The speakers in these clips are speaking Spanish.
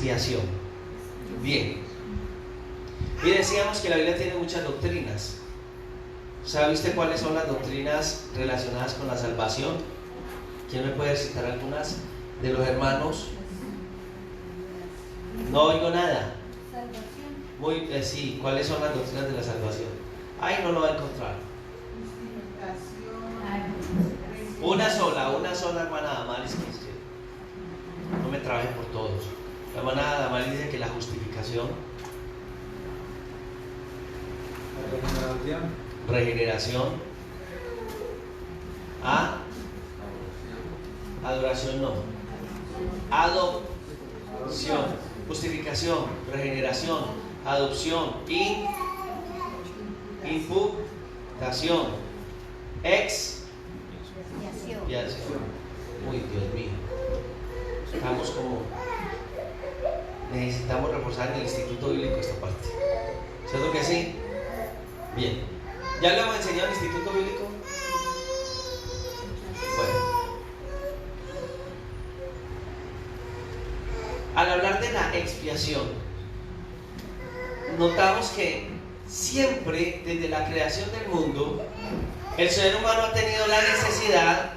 expiación. Bien. Y decíamos que la Biblia tiene muchas doctrinas. ¿Sabe usted cuáles son las doctrinas relacionadas con la salvación? ¿Quién me puede citar algunas de los hermanos? No oigo nada. Muy, sí, ¿cuáles son las doctrinas de la salvación? Ahí no lo va a encontrar. Una sola hermana Damaris que dice, no me trabaje por todos. La hermana Damaris dice que la justificación, regeneración, adoración no, adopción, justificación, regeneración, adopción, imputación, expiación. Uy, Dios mío, estamos como, necesitamos reforzar en el Instituto Bíblico esta parte. ¿Cierto que sí? Bien. ¿Ya le hemos enseñado el Instituto Bíblico? Bueno. Al hablar de la expiación, notamos que siempre, desde la creación del mundo, el ser humano ha tenido la necesidad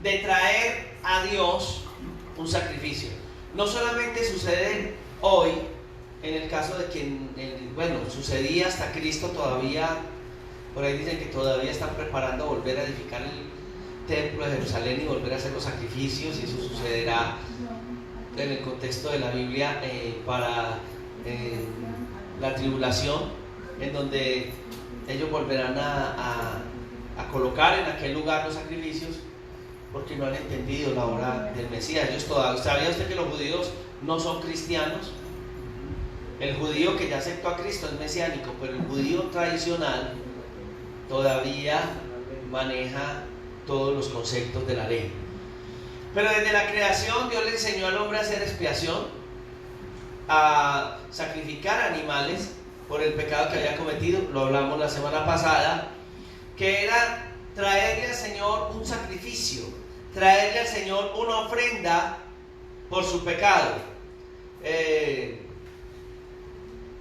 de traer a Dios un sacrificio. No solamente sucede hoy, en el caso de que, sucedía hasta Cristo todavía, por ahí dicen que todavía están preparando volver a edificar el templo de Jerusalén y volver a hacer los sacrificios, y eso sucederá en el contexto de la Biblia para la tribulación, en donde ellos volverán a colocar en aquel lugar los sacrificios, porque no han entendido la obra del Mesías. Ellos todavía, ¿sabía usted que los judíos no son cristianos? El judío que ya aceptó a Cristo es mesiánico, pero el judío tradicional todavía maneja todos los conceptos de la ley. Pero desde la creación Dios le enseñó al hombre a hacer expiación, a sacrificar animales por el pecado que había cometido. Lo hablamos la semana pasada, que era traerle al Señor un sacrificio, traerle al Señor una ofrenda por su pecado.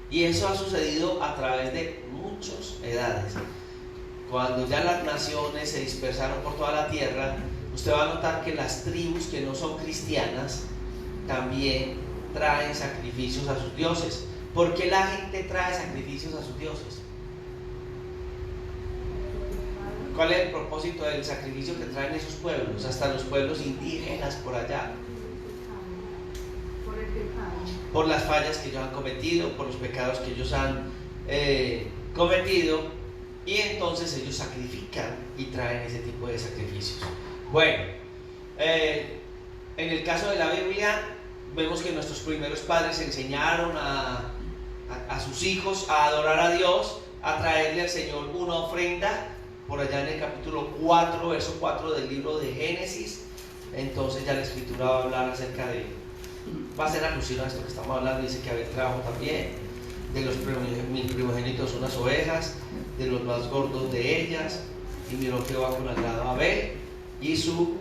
Y eso ha sucedido a través de muchas edades. Cuando ya las naciones se dispersaron por toda la tierra, usted va a notar que las tribus que no son cristianas también traen sacrificios a sus dioses. ¿Por qué la gente trae sacrificios a sus dioses? ¿Cuál es el propósito del sacrificio que traen esos pueblos? Hasta los pueblos indígenas por allá. Por las fallas que ellos han cometido, por los pecados que ellos han cometido, y entonces ellos sacrifican y traen ese tipo de sacrificios. Bueno, en el caso de la Biblia vemos que nuestros primeros padres enseñaron a sus hijos a adorar a Dios, a traerle al Señor una ofrenda, por allá en el capítulo 4, verso 4 del libro de Génesis. Entonces ya la Escritura va a hablar acerca de, va a ser alusión a esto que estamos hablando. Dice que Abel trajo también de los primogénitos unas ovejas, de los más gordos de ellas, y miró Jehová con agrado a Abel y su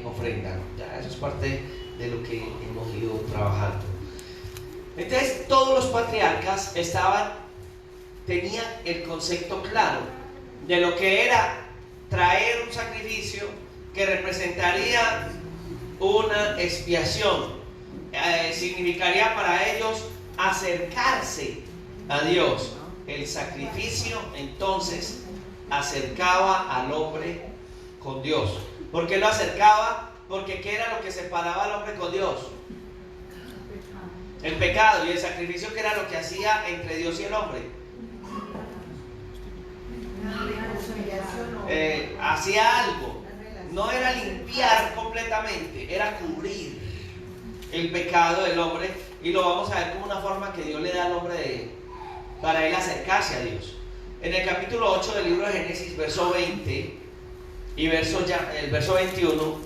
ofrenda. Ya eso es parte de lo que hemos ido trabajando. Entonces todos los patriarcas tenían el concepto claro de lo que era traer un sacrificio que representaría una expiación. Significaría para ellos acercarse a Dios. El sacrificio entonces acercaba al hombre con Dios. ¿Por qué lo acercaba? Porque ¿qué era lo que separaba al hombre con Dios? El pecado. Y el sacrificio, ¿qué era lo que hacía entre Dios y el hombre? Hacía algo. No era limpiar completamente, era cubrir el pecado del hombre, y lo vamos a ver como una forma que Dios le da al hombre para él acercarse a Dios. En el capítulo 8 del libro de Génesis, verso 20 y el verso 21,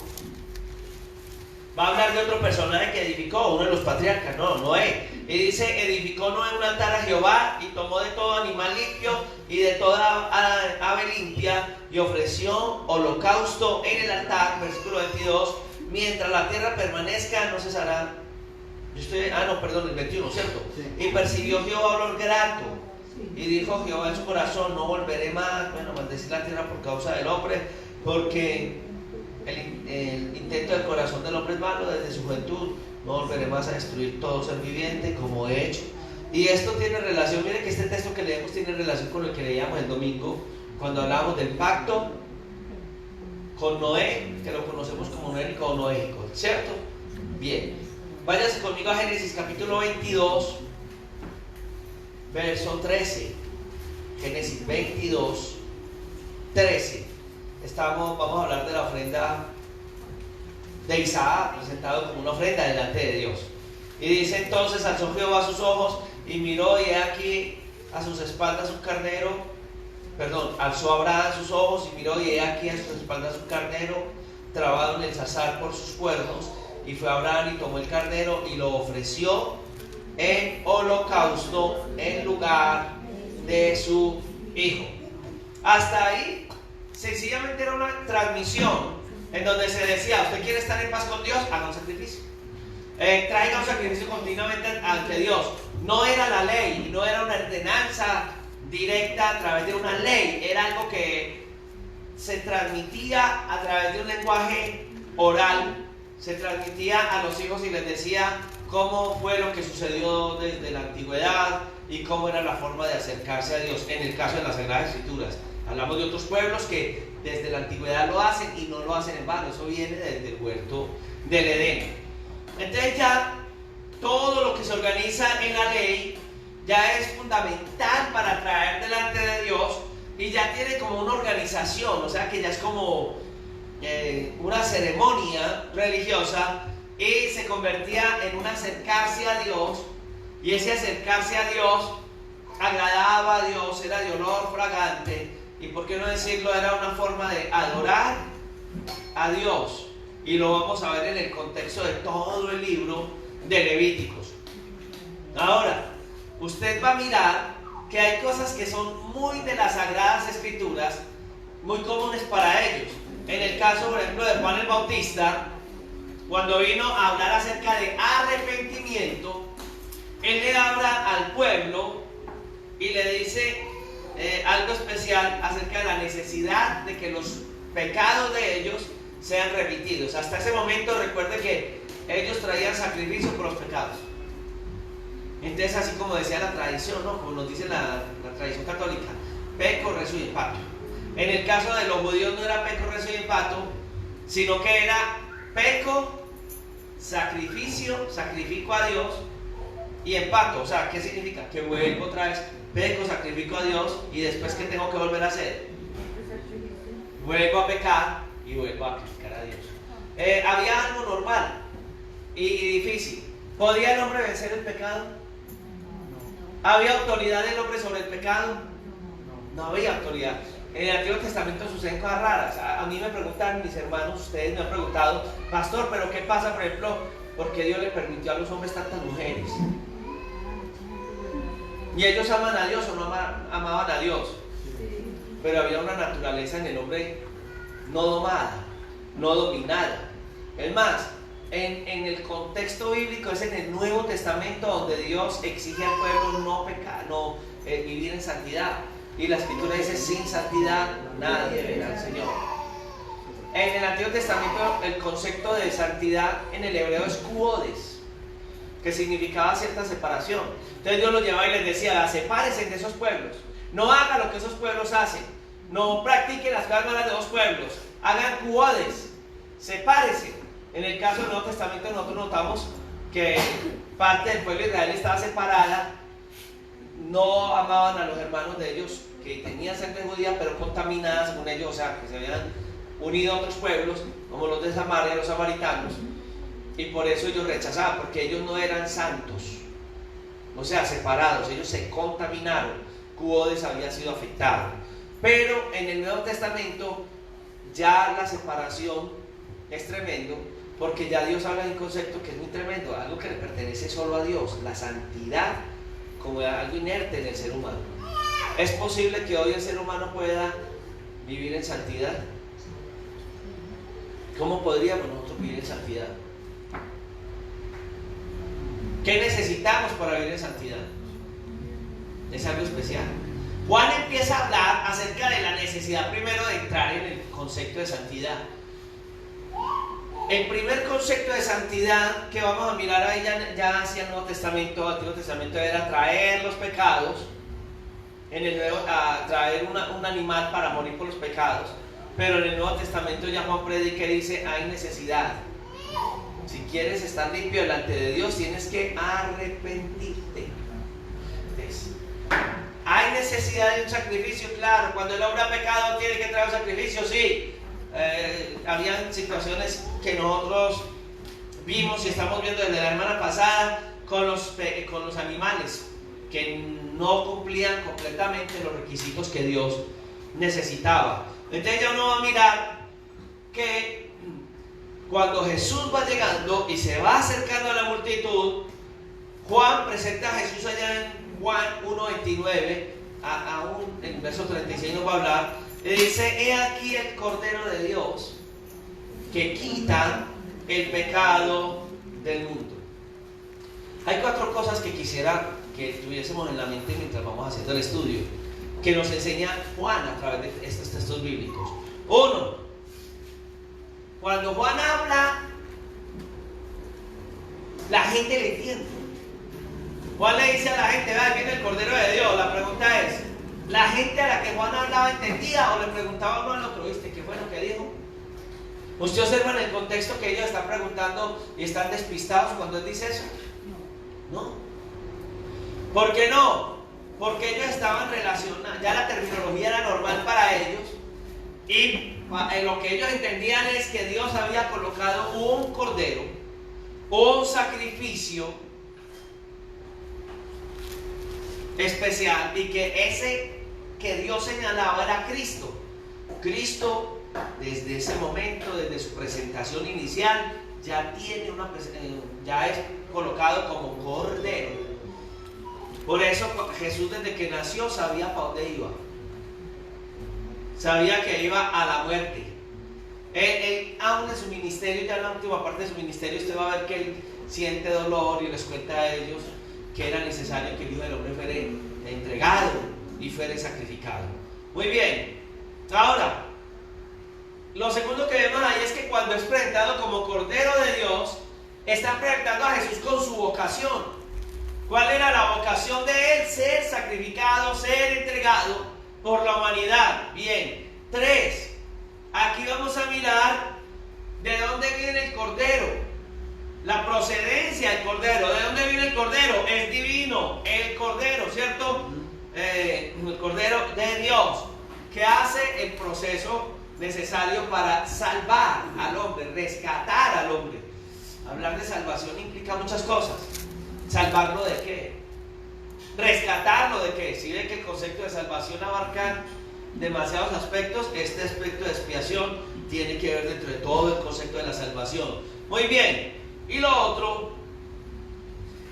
va a hablar de otro personaje que edificó, uno de los patriarcas, Noé. Y dice: edificó Noé un altar a Jehová, y tomó de todo animal limpio y de toda ave limpia, y ofreció holocausto en el altar. Versículo 22: mientras la tierra permanezca, no cesará. Yo el 21, ¿cierto? Sí. Y percibió Jehová olor grato. Y dijo Jehová en su corazón, no volveré más, maldecir la tierra por causa del hombre, porque el intento del corazón del hombre es malo desde su juventud. No volveré más a destruir todo ser viviente como he hecho. Y esto tiene relación, miren que este texto que leemos tiene relación con el que leíamos el domingo, cuando hablábamos del pacto con Noé, que lo conocemos como noéico, ¿cierto? Bien, váyase conmigo a Génesis capítulo 22, verso 13. Génesis 22, 13. Vamos a hablar de la ofrenda de Isaac, presentado como una ofrenda delante de Dios. Y dice: entonces alzó Jehová sus ojos y miró, y he aquí a sus espaldas un carnero. Alzó Abraham sus ojos y miró, y he aquí a sus espaldas un carnero trabado en el zarzal por sus cuernos. Y fue Abraham y tomó el carnero y lo ofreció en holocausto en lugar de su hijo. Hasta ahí sencillamente era una transmisión en donde se decía: usted quiere estar en paz con Dios, haga un sacrificio, traiga un sacrificio continuamente ante Dios. No era la ley, no era una ordenanza directa a través de una ley, era algo que se transmitía a través de un lenguaje oral, se transmitía a los hijos y les decía cómo fue lo que sucedió desde la antigüedad y cómo era la forma de acercarse a Dios. En el caso de las Sagradas Escrituras, hablamos de otros pueblos que desde la antigüedad lo hacen y no lo hacen en vano. Eso viene desde el huerto del Edén. Entonces ya todo lo que se organiza en la ley ya es fundamental para traer delante de Dios, y ya tiene como una organización, o sea que ya es como una ceremonia religiosa, y se convertía en un acercarse a Dios, y ese acercarse a Dios agradaba a Dios, era de olor fragante, y por qué no decirlo, era una forma de adorar a Dios, y lo vamos a ver en el contexto de todo el libro de Levíticos. Ahora, usted va a mirar que hay cosas que son muy de las Sagradas Escrituras, muy comunes para ellos. En el caso, por ejemplo, de Juan el Bautista, cuando vino a hablar acerca de arrepentimiento, él le habla al pueblo y le dice algo especial acerca de la necesidad de que los pecados de ellos sean remitidos. Hasta ese momento, recuerde que ellos traían sacrificio por los pecados. Entonces, así como decía la tradición, ¿no? Como nos dice la tradición católica, peco, rezo y empato. En el caso de los judíos no era peco, rezo y empato, sino que era peco, sacrifico a Dios, y empato. O sea, ¿qué significa? Que vuelvo otra vez, peco, sacrifico a Dios, y después ¿qué tengo que volver a hacer? Vuelvo a pecar y vuelvo a sacrificar a Dios. Había algo normal y difícil. ¿Podía el hombre vencer el pecado? ¿Había autoridad del hombre sobre el pecado? No había autoridad. En el Antiguo Testamento suceden cosas raras. A mí me preguntan mis hermanos, ustedes me han preguntado: pastor, ¿pero qué pasa, por ejemplo, por qué Dios le permitió a los hombres tantas mujeres? ¿Y ellos aman a Dios o no amaban a Dios? Pero había una naturaleza en el hombre no domada, no dominada. Es más, en el contexto bíblico, es en el Nuevo Testamento donde Dios exige al pueblo no pecar, vivir en santidad. Y la Escritura dice: sin santidad nadie verá al Señor. En el Antiguo Testamento el concepto de santidad en el hebreo es kuodes, que significaba cierta separación. Entonces Dios los llevaba y les decía: sepárense de esos pueblos, no hagan lo que esos pueblos hacen, no practiquen las cosas malas de los pueblos, hagan kuodes, sepárense. En el caso del Nuevo Testamento nosotros notamos que parte del pueblo de Israel estaba separada, no amaban a los hermanos de ellos que tenían sangre judía, pero contaminada según ellos, o sea, que se habían unido a otros pueblos, como los de Samaria, los samaritanos, y por eso ellos rechazaban, porque ellos no eran santos, o sea, separados, ellos se contaminaron, Cuodes había sido afectado. Pero en el Nuevo Testamento ya la separación es tremendo, porque ya Dios habla de un concepto que es muy tremendo, algo que le pertenece solo a Dios, la santidad como algo inerte en el ser humano. ¿Es posible que hoy el ser humano pueda vivir en santidad? ¿Cómo podríamos nosotros vivir en santidad? ¿Qué necesitamos para vivir en santidad? Es algo especial. Juan empieza a hablar acerca de la necesidad primero de entrar en el concepto de santidad. El primer concepto de santidad que vamos a mirar ahí ya hacia el Nuevo Testamento, Antiguo Testamento, era traer los pecados. En el Nuevo, traer un animal para morir por los pecados. Pero en el Nuevo Testamento ya Juan predica y dice: hay necesidad. Si quieres estar limpio delante de Dios, tienes que arrepentirte. ¿Hay necesidad de un sacrificio? Claro. Cuando el hombre ha pecado, ¿tiene que traer un sacrificio? Sí. Habían situaciones que nosotros vimos y estamos viendo desde la semana pasada con los animales que no cumplían completamente los requisitos que Dios necesitaba. Entonces ya uno va a mirar que cuando Jesús va llegando y se va acercando a la multitud, Juan presenta a Jesús allá en Juan 1:29, en el verso 36 nos va a hablar, y dice: he aquí el Cordero de Dios que quita el pecado del mundo. Hay 4 cosas que quisiera que tuviésemos en la mente mientras vamos haciendo el estudio, que nos enseña Juan a través de estos textos bíblicos. 1. Cuando Juan habla, la gente le entiende. Juan le dice a la gente: vea, viene el Cordero de Dios. La pregunta es, ¿la gente a la que Juan hablaba entendía o le preguntaba uno al otro? ¿Viste qué fue lo que dijo? ¿Usted observa en el contexto que ellos están preguntando y están despistados cuando él dice eso? No. ¿Por qué no? Porque ellos estaban relacionados, ya la terminología era normal para ellos, y lo que ellos entendían es que Dios había colocado un cordero, un sacrificio especial, y que ese que Dios señalaba era Cristo. Cristo, desde ese momento, desde su presentación inicial, ya es colocado como cordero. Por eso Jesús, desde que nació, sabía para dónde iba. Sabía que iba a la muerte. Él aún en su ministerio, ya en la última parte de su ministerio, usted va a ver que él siente dolor y les cuenta a ellos que era necesario que el Hijo del Hombre fuera entregado y fuera sacrificado. Muy bien. Ahora, lo segundo que vemos ahí es que cuando es presentado como Cordero de Dios, está presentando a Jesús con su vocación. ¿Cuál era la vocación de él? Ser sacrificado, ser entregado por la humanidad. Bien. 3. Aquí vamos a mirar de dónde viene el Cordero. La procedencia del Cordero. ¿De dónde viene el Cordero? Es divino. El Cordero, ¿cierto? El Cordero de Dios, que hace el proceso necesario para salvar al hombre, rescatar al hombre. Hablar de salvación implica muchas cosas. ¿Salvarlo de qué? ¿Rescatarlo de qué? Si ve que el concepto de salvación abarca demasiados aspectos, este aspecto de expiación tiene que ver dentro de todo el concepto de la salvación. Muy bien. Y lo otro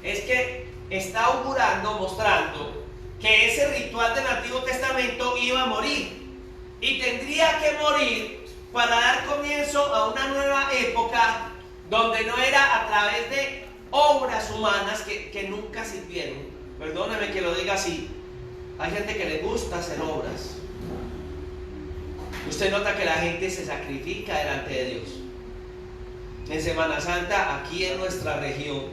es que está augurando, mostrando que ese ritual del Antiguo Testamento iba a morir y tendría que morir para dar comienzo a una nueva época donde no era a través de obras humanas que nunca sirvieron. Perdóneme que lo diga así. Hay gente que le gusta hacer obras. Usted nota que la gente se sacrifica delante de Dios. En Semana Santa, aquí en nuestra región,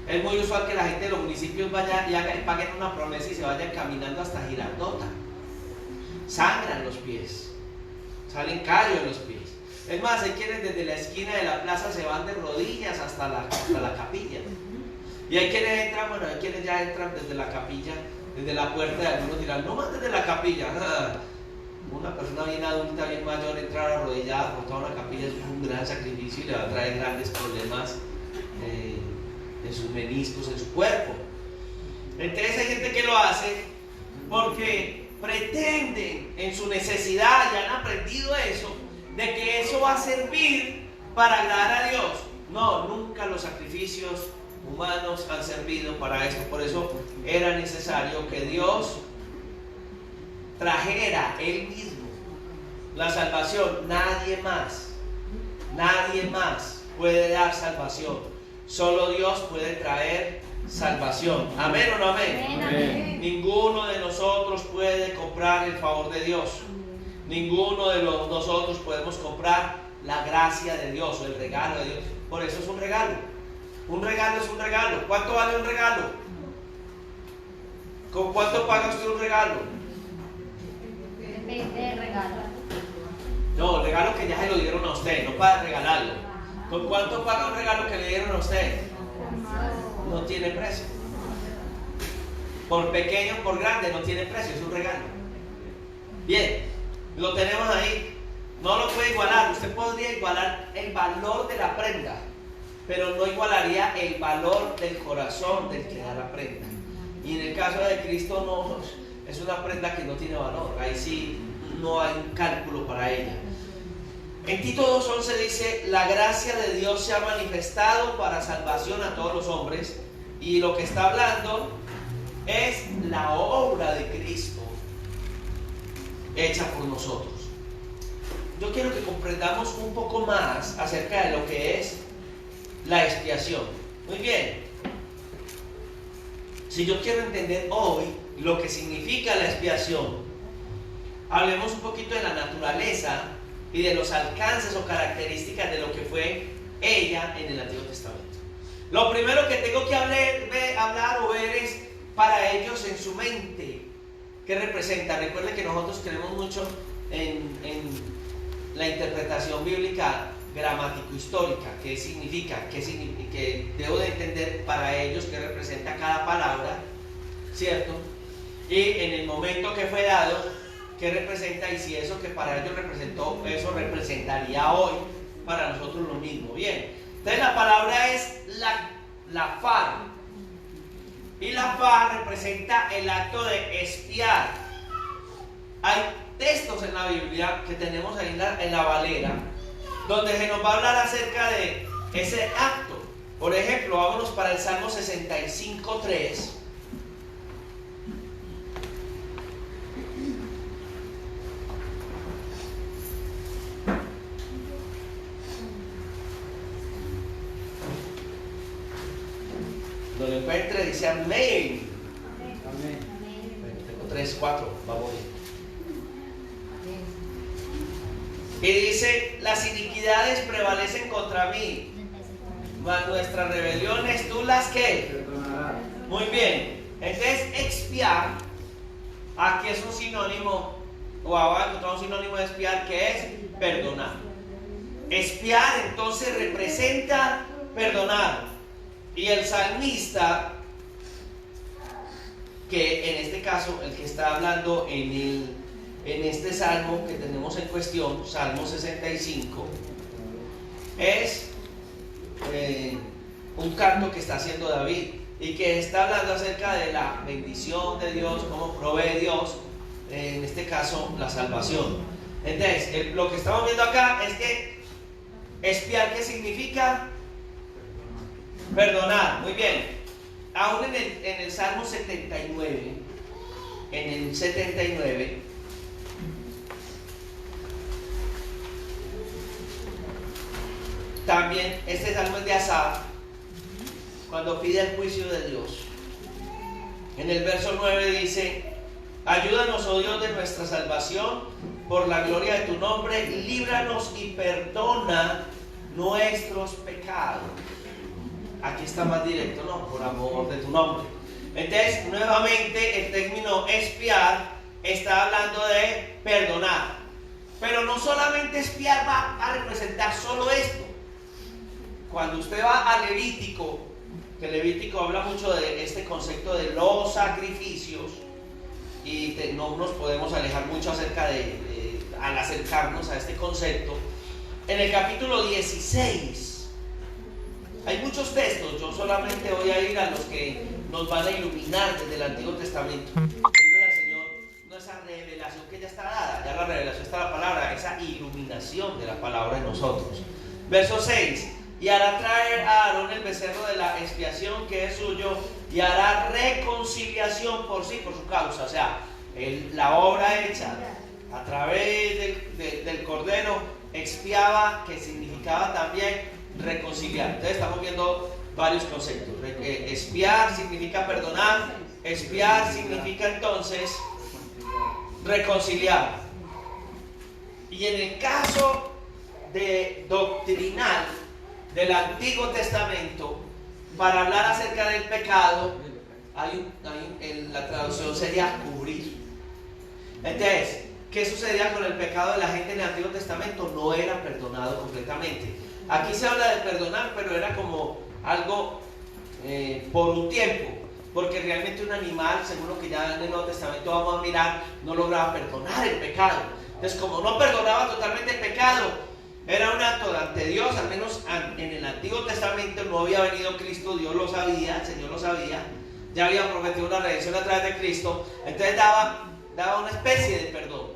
es muy usual que la gente de los municipios vaya y paguen una promesa y se vayan caminando hasta Girardota. Sangran los pies, salen callos en los pies. Es más, hay quienes desde la esquina de la plaza se van de rodillas hasta la capilla. Y hay quienes entran, bueno, hay quienes ya entran desde la capilla, desde la puerta, y algunos dirán: no más desde la capilla. Una persona bien adulta, bien mayor, entrar arrodillada por toda una capilla es un gran sacrificio y le va a traer grandes problemas en sus meniscos, en su cuerpo. Entonces hay gente que lo hace porque pretenden en su necesidad, y han aprendido eso, de que eso va a servir para agradar a Dios. No, nunca los sacrificios humanos han servido para esto. Por eso era necesario que Dios trajera Él mismo la salvación. Nadie más puede dar salvación. Solo Dios puede traer salvación. ¿Amén o no amén? Amén. Ninguno de nosotros puede comprar el favor de Dios. Ninguno de nosotros podemos comprar la gracia de Dios o el regalo de Dios. Por eso es un regalo. Un regalo es un regalo. ¿Cuánto vale un regalo? ¿Con cuánto paga usted un regalo? Depende del regalo. No, el regalo que ya se lo dieron a usted, no para regalarlo. ¿Con cuánto paga un regalo que le dieron a usted? No tiene precio. Por pequeño, por grande, no tiene precio, es un regalo. Bien, lo tenemos ahí. No lo puede igualar. Usted podría igualar el valor de la prenda, pero no igualaría el valor del corazón del que da la prenda. Y en el caso de Cristo no, es una prenda que no tiene valor. Ahí sí no hay un cálculo para ella. En Tito 2:11 dice: la gracia de Dios se ha manifestado para salvación a todos los hombres. Y lo que está hablando es la obra de Cristo hecha por nosotros. Yo quiero que comprendamos un poco más acerca de lo que es la expiación. Muy bien. Si yo quiero entender hoy lo que significa la expiación, hablemos un poquito de la naturaleza y de los alcances o características de lo que fue ella en el Antiguo Testamento. Lo primero que tengo que hablar o ver es para ellos en su mente. ¿Qué representa? Recuerden que nosotros creemos mucho en la interpretación bíblica gramático-histórica. ¿Qué significa? Que debo de entender para ellos qué representa cada palabra, ¿cierto? Y en el momento que fue dado, qué representa, y si eso que para ellos representó, eso representaría hoy para nosotros lo mismo. Bien, entonces la palabra es la far, y la far representa el acto de espiar. Hay textos en la Biblia que tenemos ahí en la Valera, donde se nos va a hablar acerca de ese acto. Por ejemplo, vámonos para el Salmo 65:3. Donde lo encuentre dice amén. Amén. Tengo 3, 4, vamos bien. Y dice: las iniquidades prevalecen contra mí, mas nuestras rebeliones tú las que. Muy bien. Entonces, expiar, aquí es un sinónimo, o ahora encontramos un sinónimo de expiar, que es perdonar. Expiar entonces representa perdonar. Y el salmista, que en este caso, el que está hablando en este salmo que tenemos en cuestión, Salmo 65, es un canto que está haciendo David y que está hablando acerca de la bendición de Dios, cómo provee Dios, en este caso la salvación. Entonces, lo que estamos viendo acá es que expiar, ¿qué significa? Perdonar. Muy bien. Aún en el Salmo 79, también este salmo es de Asaf, cuando pide el juicio de Dios. En el verso 9 dice: ayúdanos, oh Dios de nuestra salvación, por la gloria de tu nombre, líbranos y perdona nuestros pecados. Aquí está más directo, ¿no? Por amor de tu nombre. Entonces, nuevamente, el término expiar está hablando de perdonar. Pero no solamente expiar va a representar solo esto. Cuando usted va a Levítico, que Levítico habla mucho de este concepto de los sacrificios, y no nos podemos alejar mucho acerca al acercarnos a este concepto. En el capítulo 16, hay muchos textos, yo solamente voy a ir a los que nos van a iluminar desde el Antiguo Testamento. Pidiéndole al Señor no esa revelación que ya está dada, ya la revelación está la palabra, esa iluminación de la palabra en nosotros. Verso 6: y hará traer a Aarón el becerro de la expiación que es suyo, y hará reconciliación por sí, por su causa. O sea, la obra hecha a través del cordero expiaba, que significaba también reconciliar. Entonces estamos viendo varios conceptos. Expiar significa perdonar, expiar significa entonces reconciliar. Y en el caso de doctrinal del Antiguo Testamento, para hablar acerca del pecado, la traducción sería cubrir. Entonces, ¿qué sucedía con el pecado de la gente en el Antiguo Testamento? No era perdonado completamente. Aquí se habla de perdonar, pero era como algo por un tiempo, porque realmente un animal, según lo que ya en el Nuevo Testamento vamos a mirar, no lograba perdonar el pecado. Entonces, como no perdonaba totalmente el pecado, era un acto ante Dios, al menos en el Antiguo Testamento no había venido Cristo, Dios lo sabía, el Señor lo sabía, ya había prometido una redención a través de Cristo, entonces daba una especie de perdón,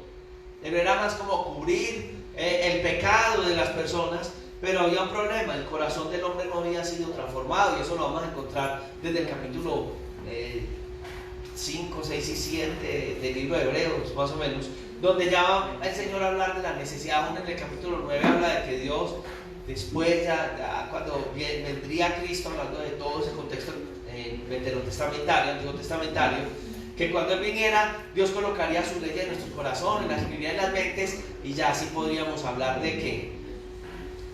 pero era más como cubrir el pecado de las personas. Pero había un problema, el corazón del hombre no había sido transformado, y eso lo vamos a encontrar desde el capítulo 5, 6 y 7 del libro de Hebreos, más o menos, donde ya va el Señor a hablar de la necesidad. Aún en el capítulo 9 habla de que Dios, después ya cuando vendría Cristo, hablando de todo ese contexto veterotestamentario, antiguo testamentario, que cuando Él viniera, Dios colocaría sus leyes en nuestros corazones, las escribiría en las mentes, y ya así podríamos hablar de que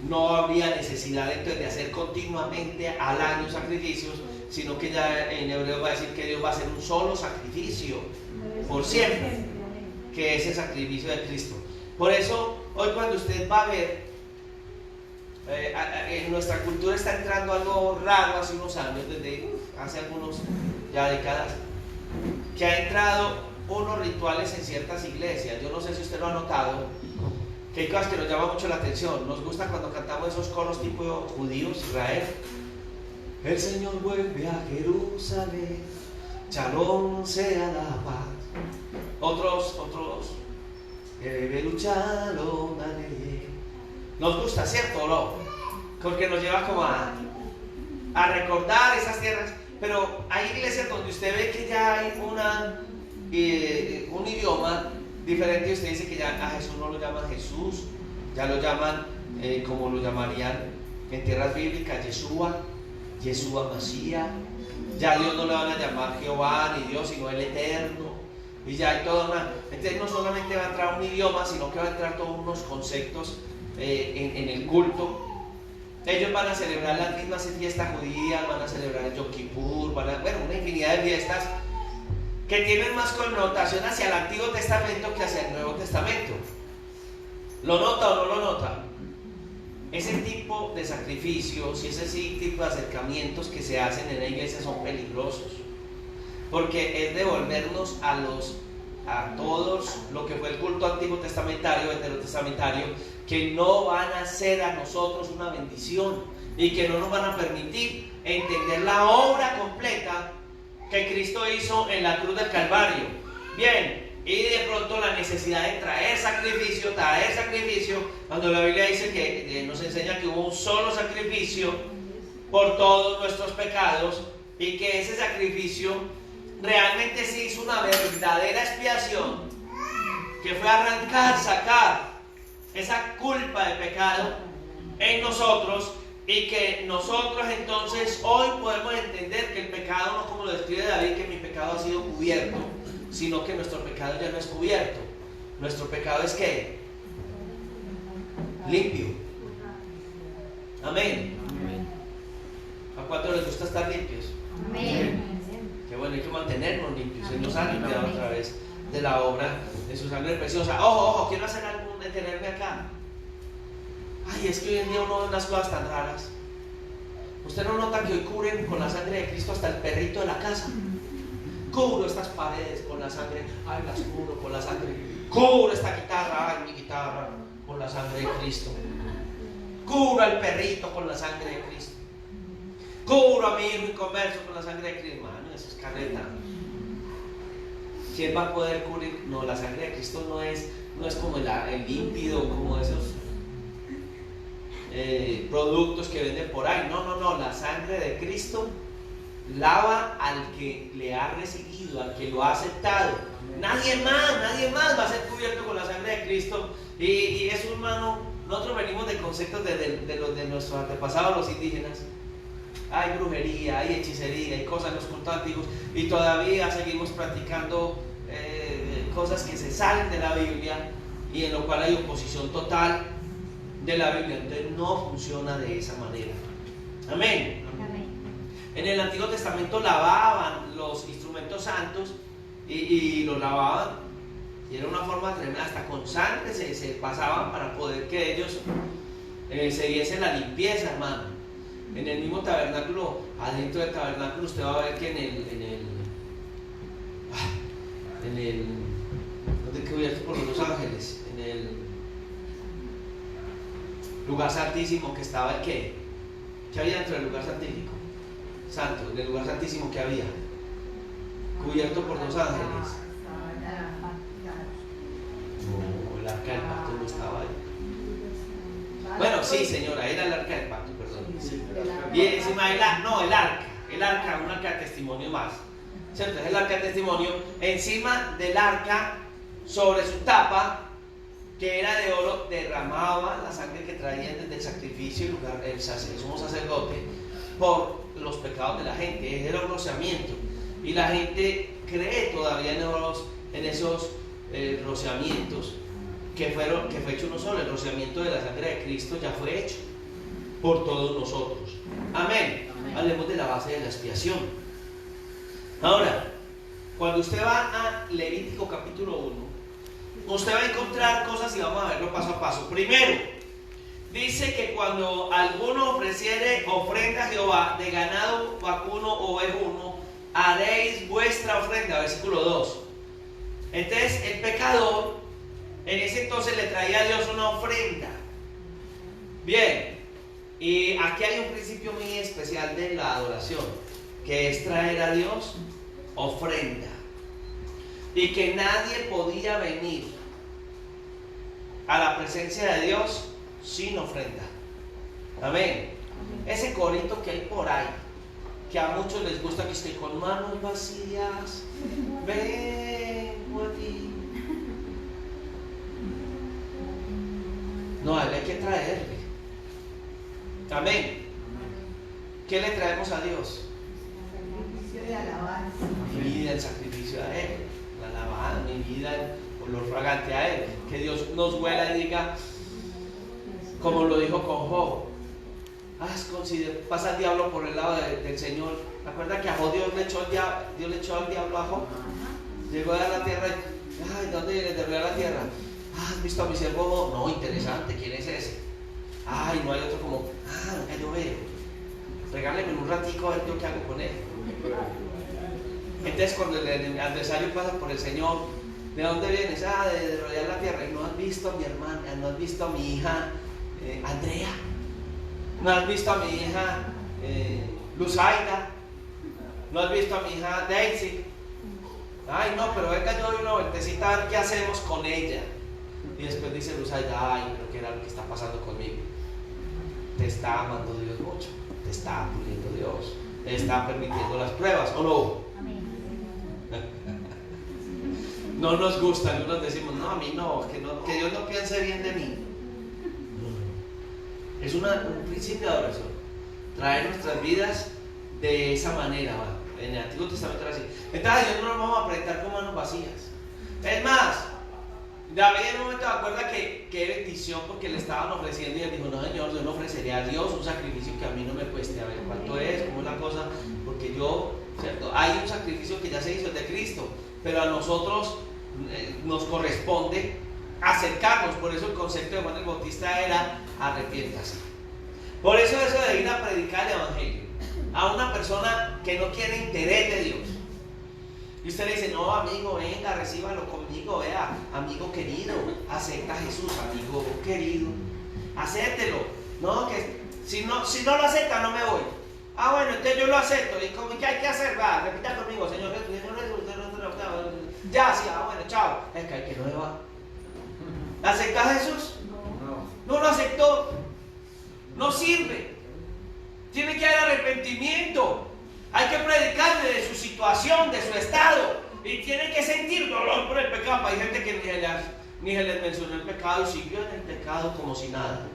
no habría necesidad entonces de hacer continuamente al año sacrificios, sino que ya en Hebreo va a decir que Dios va a hacer un solo sacrificio por siempre, que es el sacrificio de Cristo. Por eso, hoy cuando usted va a ver, en nuestra cultura está entrando algo raro hace unos años, desde hace algunos ya décadas, que ha entrado unos rituales en ciertas iglesias. Yo no sé si usted lo ha notado, que hay cosas que nos llaman mucho la atención. Nos gusta cuando cantamos esos coros tipo judíos, Israel. El Señor vuelve a Jerusalén, Shalom sea la paz. Otros, Shalom, nos gusta, ¿cierto o no? Porque nos lleva como a recordar esas tierras. Pero hay iglesias donde usted ve que ya hay un idioma diferente, y usted dice que ya a Jesús no lo llaman Jesús, ya lo llaman como lo llamarían en tierras bíblicas, Yeshua Mashiach. Ya a Dios no le van a llamar Jehová ni Dios, sino el Eterno. Y ya hay toda una... Entonces no solamente va a entrar un idioma, sino que va a entrar todos unos conceptos en el culto. Ellos van a celebrar las mismas fiestas judías, van a celebrar el Yom Kippur, una infinidad de fiestas que tienen más connotación hacia el Antiguo Testamento que hacia el Nuevo Testamento. ¿Lo nota o no lo nota? Ese tipo de sacrificios y ese tipo de acercamientos que se hacen en la iglesia son peligrosos, porque es devolvernos a todos lo que fue el culto antiguo testamentario, veterotestamentario, que no van a ser a nosotros una bendición y que no nos van a permitir entender la obra completa que Cristo hizo en la cruz del Calvario. Bien, y de pronto la necesidad de traer sacrificio, cuando la Biblia dice que nos enseña que hubo un solo sacrificio por todos nuestros pecados, y que ese sacrificio realmente se hizo una verdadera expiación, que fue arrancar, sacar esa culpa de pecado en nosotros, y que nosotros entonces hoy podemos entender que el pecado no, como lo describe David, que mi pecado ha sido cubierto, sino que nuestro pecado ya no es cubierto. Nuestro pecado es ¿qué? Limpio. Amén. ¿A cuánto les gusta estar limpios? Amén. Qué bueno, hay que mantenernos limpios. Él nos ha limpiado a través de la obra de su sangre preciosa. Ojo, quiero hacer algo, detenerme acá. Ay, es que hoy en día uno ve unas cosas tan raras. ¿Usted no nota que hoy cubren con la sangre de Cristo hasta el perrito de la casa? Cubro estas paredes con la sangre. Ay, las cubro con la sangre. Cubro esta guitarra. Ay, mi guitarra, con la sangre de Cristo. Cubro al perrito con la sangre de Cristo. Cubro a mi hijo y comercio con la sangre de Cristo. Mano, eso es carreta. ¿Quién va a poder cubrir? No, la sangre de Cristo no es como el límpido, como esos productos que venden por ahí. No, la sangre de Cristo lava al que le ha recibido, al que lo ha aceptado. Nadie más va a ser cubierto con la sangre de Cristo. Y eso, hermano, nosotros venimos de conceptos de los de nuestros antepasados, los indígenas, hay brujería, hay hechicería, hay cosas en los cultos antiguos y todavía seguimos practicando cosas que se salen de la Biblia y en lo cual hay oposición total de la Biblia. Entonces no funciona de esa manera. Amén. Amén. En el Antiguo Testamento lavaban los instrumentos santos y los lavaban, y era una forma tremenda, hasta con sangre se pasaban para poder que ellos se diesen la limpieza, hermano. En el mismo tabernáculo, adentro del tabernáculo, usted va a ver que donde cubierto por los dos ángeles, en el lugar santísimo que estaba el ¿qué? ¿Qué había dentro del lugar santífico? Santo, en el lugar santísimo que había, cubierto por dos ángeles. No, el arca del pacto no estaba ahí. Bueno, sí, señora, era el arca del pacto, perdón. Sí. Y encima el arca, un arca de testimonio más. ¿Cierto? Es el arca de testimonio. Encima del arca, sobre su tapa, que era de oro, derramaba la sangre que traían desde el sacrificio, el sumo sacerdote, por los pecados de la gente. Era un rociamiento. Y la gente cree todavía en esos rociamientos que fue hecho uno solo. El rociamiento de la sangre de Cristo ya fue hecho por todos nosotros. Amén. Hablemos de la base de la expiación. Ahora, cuando usted va a Levítico capítulo 1, usted va a encontrar cosas y vamos a verlo paso a paso. Primero, dice que cuando alguno ofreciere ofrenda a Jehová de ganado vacuno o ovejuno, haréis vuestra ofrenda. Versículo 2. Entonces el pecador en ese entonces le traía a Dios una ofrenda. Bien, y aquí hay un principio muy especial de la adoración, que es traer a Dios ofrenda, y que nadie podía venir a la presencia de Dios sin ofrenda. Amén. Ese corito que hay por ahí, que a muchos les gusta, que esté con manos vacías, vengo a ti. No, a él hay que traerle. Amén. ¿Qué le traemos a Dios? Sacrificio de alabanza. Mi vida, el sacrificio a Él, la alabanza, mi vida, el olor fragante a Él. Que Dios nos huela y diga, como lo dijo con Job, pasa el diablo por el lado del Señor. ¿Te acuerdas que a Job Dios le echó al diablo a Job? Llegó a la tierra y, ay, ¿dónde derribó la tierra? ¿Has visto a mi siervo Job? No, interesante, ¿quién es ese? Ay, no hay otro como, nunca yo veo. Regáleme un ratico a ver yo qué hago con él. Entonces cuando el adversario pasa por el Señor, ¿de dónde vienes? De rodear la tierra. Y no has visto a mi hermana, no has visto a mi hija Andrea, no has visto a mi hija Luzaida, no has visto a mi hija Daisy. Ay, no, pero venga, yo doy una vueltecita a ver qué hacemos con ella. Y después dice Luzaida, ay, pero ¿qué era lo que está pasando conmigo? Te está amando Dios mucho, te está puliendo Dios, te está permitiendo las pruebas, ¿o no? Amén. No nos gusta, algunos decimos, no, a mí no, que Dios no piense bien de mí. Es un principio de adoración, traer nuestras vidas de esa manera, ¿va? En el Antiguo Testamento era así. Entonces Dios no nos vamos a presentar con manos vacías. Es más, David en un momento se acuerda que qué bendición, porque le estaban ofreciendo y él dijo, no señor, yo no ofrecería a Dios un sacrificio que a mí no me cueste. A ver cuánto es, cómo es la cosa, porque yo, ¿cierto? Hay un sacrificio que ya se hizo, el de Cristo, pero a nosotros nos corresponde acercarnos. Por eso el concepto de Juan el Bautista era arrepiéntase. Por eso de ir a predicar el evangelio a una persona que no quiere interés de Dios, y usted le dice, no amigo, venga, recíbalo conmigo, vea, amigo querido, acepta a Jesús, amigo querido, acéptelo. No, que si no lo acepta, no me voy. Bueno, entonces yo lo acepto. ¿Y qué hay que hacer? Va, repita conmigo, Señor Jesús, ya, sí, bueno, chao. Es que hay que no me va. ¿Acepta a Jesús? No lo aceptó. No sirve. Tiene que haber arrepentimiento. Hay que predicarle de su situación, de su estado. Y tiene que sentir dolor por el pecado. Hay gente que ni se les mencionó el pecado y siguió en el pecado como si nada.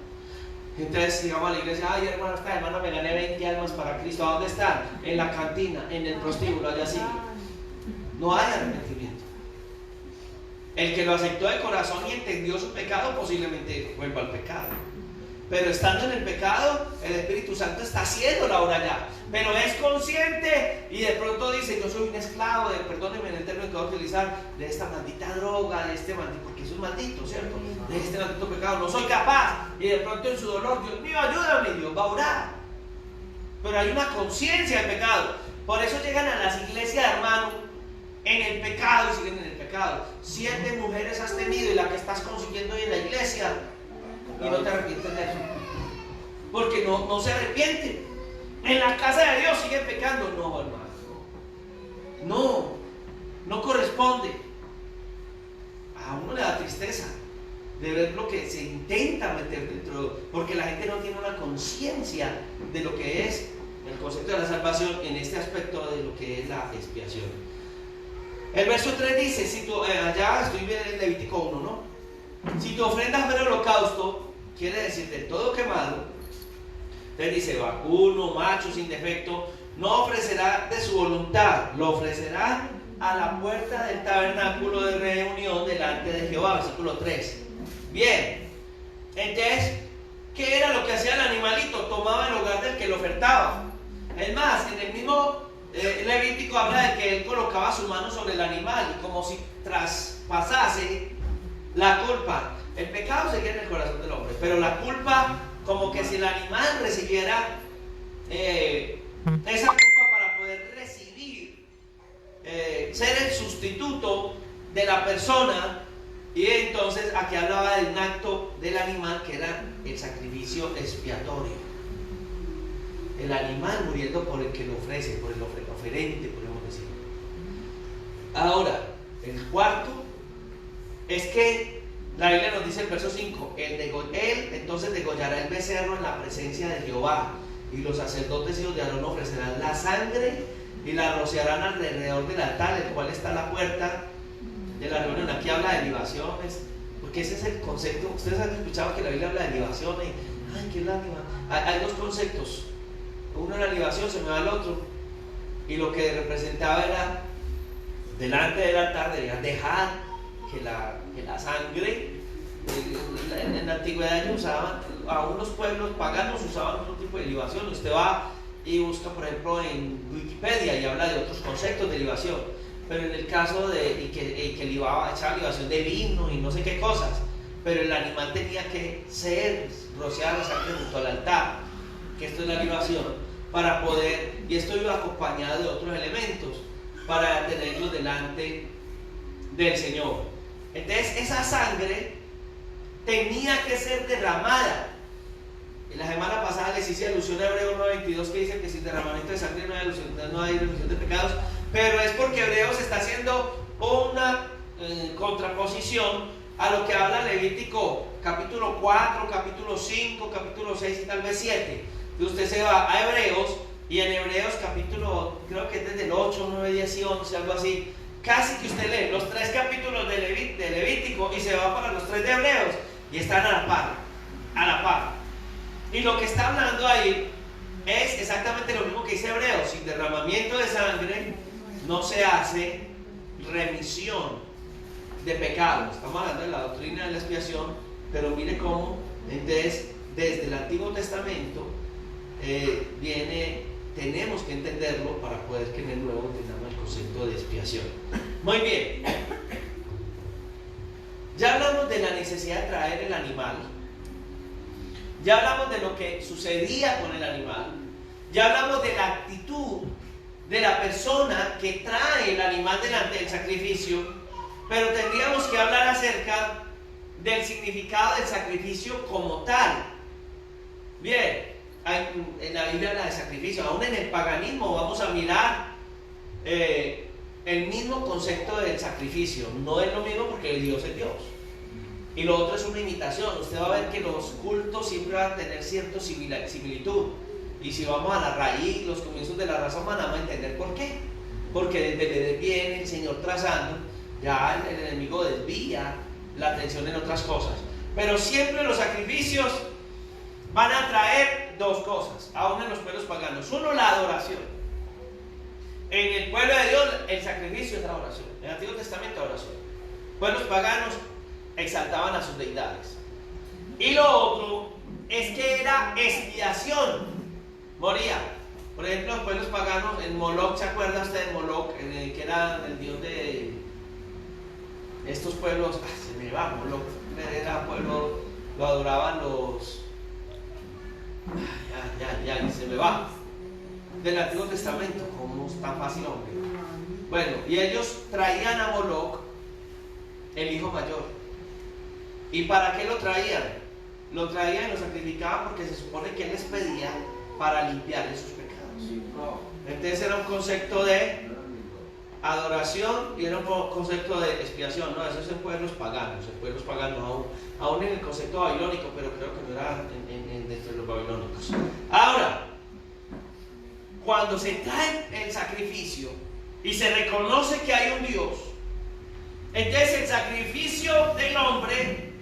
Entonces llegamos a la iglesia, ay hermano, esta semana me gané 20 almas para Cristo. ¿A dónde están? En la cantina, en el prostíbulo, allá sigue. No hay arrepentimiento. El que lo aceptó de corazón y entendió su pecado, posiblemente vuelva al pecado. Pero estando en el pecado, el Espíritu Santo está haciendo la obra ya. Pero es consciente y de pronto dice, yo soy un esclavo, perdónenme el término que voy a utilizar, de esta maldita droga, de este maldito, porque es un maldito, ¿cierto? De este maldito pecado, no soy capaz. Y de pronto en su dolor, Dios mío, ayúdame, Dios va a orar. Pero hay una conciencia del pecado. Por eso llegan a las iglesias, hermano, en el pecado y siguen en el pecado. 7 mujeres has tenido y la que estás consiguiendo hoy en la iglesia y no te arrepientes de eso. Porque no se arrepienten. En la casa de Dios siguen pecando. No, hermano. No corresponde. A uno le da tristeza de ver lo que se intenta meter dentro, porque la gente no tiene una conciencia de lo que es el concepto de la salvación en este aspecto de lo que es la expiación. El verso 3 dice, si tú, allá estoy viendo en Levítico 1, ¿no? Si tu ofrenda fuera holocausto, quiere decir del todo quemado, entonces dice, vacuno, macho, sin defecto, no ofrecerá de su voluntad, lo ofrecerá a la puerta del tabernáculo de reunión delante de Jehová, versículo 3. Bien, entonces, ¿qué era lo que hacía el animalito? Tomaba el hogar del que lo ofertaba. Es más, en el mismo Levítico habla de que él colocaba su mano sobre el animal, como si traspasase la culpa. El pecado se queda en el corazón del hombre, pero la culpa, como que si el animal recibiera esa culpa para poder recibir, ser el sustituto de la persona. Y entonces aquí hablaba de un acto del animal que era el sacrificio expiatorio. El animal muriendo por el que lo ofrece, por el oferente, podemos decir. Ahora, el cuarto es que la Biblia nos dice el verso 5, él entonces degollará el becerro en la presencia de Jehová, y los sacerdotes hijos de Aarón ofrecerán la sangre y la rociarán alrededor del altar, el cual está a la puerta de la reunión. Aquí habla de libaciones, porque ese es el concepto. Ustedes han escuchado que la Biblia habla de libaciones. Ay, qué lástima. Hay 2 conceptos. Uno era libación, se me va el otro. Y lo que representaba era, delante del altar, debían dejar que la sangre, en la antigüedad ellos usaban, a unos pueblos paganos usaban otro tipo de libación. Usted va y busca, por ejemplo, en Wikipedia y habla de otros conceptos de libación. Pero en el caso de que echaba libación de vino y no sé qué cosas, pero el animal tenía que ser rociado la sangre junto al altar, que esto es la libación, para poder, y esto iba acompañado de otros elementos, para tenerlos delante del Señor. Entonces esa sangre tenía que ser derramada. En la semana pasada les hice alusión a Hebreos 9:22, que dice que sin derramamiento de sangre no hay remisión de pecados. Pero es porque Hebreos está haciendo una contraposición a lo que habla Levítico capítulo 4, capítulo 5, capítulo 6 y tal vez 7. Y usted se va a Hebreos, y en Hebreos capítulo, creo que es desde el 8, 9, 10 y 11, algo así, casi que usted lee los 3 capítulos de Levítico y se va para los 3 de Hebreos, y están a la par. Y lo que está hablando ahí es exactamente lo mismo que dice Hebreos: sin derramamiento de sangre no se hace remisión de pecados. Estamos hablando de la doctrina de la expiación, pero mire cómo entonces desde el Antiguo Testamento tenemos que entenderlo para poder que en el Nuevo entendamos el concepto de expiación. Muy bien, ya hablamos de la necesidad de traer el animal, ya hablamos de lo que sucedía con el animal, ya hablamos de la actitud de la persona que trae el animal delante del sacrificio, pero tendríamos que hablar acerca del significado del sacrificio como tal. Bien, en la Biblia habla de sacrificio, aún en el paganismo vamos a mirar el mismo concepto del sacrificio. No es lo mismo porque Dios es Dios, y lo otro es una imitación. Usted va a ver que los cultos siempre van a tener cierta similitud. Y si vamos a la raíz, los comienzos de la raza humana, vamos a entender por qué. Porque desde viene el Señor trazando, ya el enemigo desvía la atención en otras cosas. Pero siempre los sacrificios van a traer dos cosas, aún en los pueblos paganos. Uno, la adoración. En el pueblo de Dios, el sacrificio es la oración. En el Antiguo Testamento, oración. Pueblos paganos exaltaban a sus deidades. Y lo otro es que era expiación. Moría. Por ejemplo, los pueblos paganos, en Moloch, ¿se acuerda usted de Moloch? Que era el dios de estos pueblos. Se me va, Moloch. Era pueblo, lo adoraban los. Ya, se me va. Del Antiguo Testamento, como es tan fácil, hombre. Bueno, y ellos traían a Moloch, el hijo mayor. ¿Y para qué lo traían? Lo traían y lo sacrificaban porque se supone que él les pedía para limpiarle sus pecados. Entonces era un concepto de adoración y era un concepto de expiación. No, eso es en pueblos paganos, aún en el concepto babilónico, pero creo que no era dentro de los babilónicos. Ahora, cuando se trae el sacrificio y se reconoce que hay un Dios, entonces el sacrificio del hombre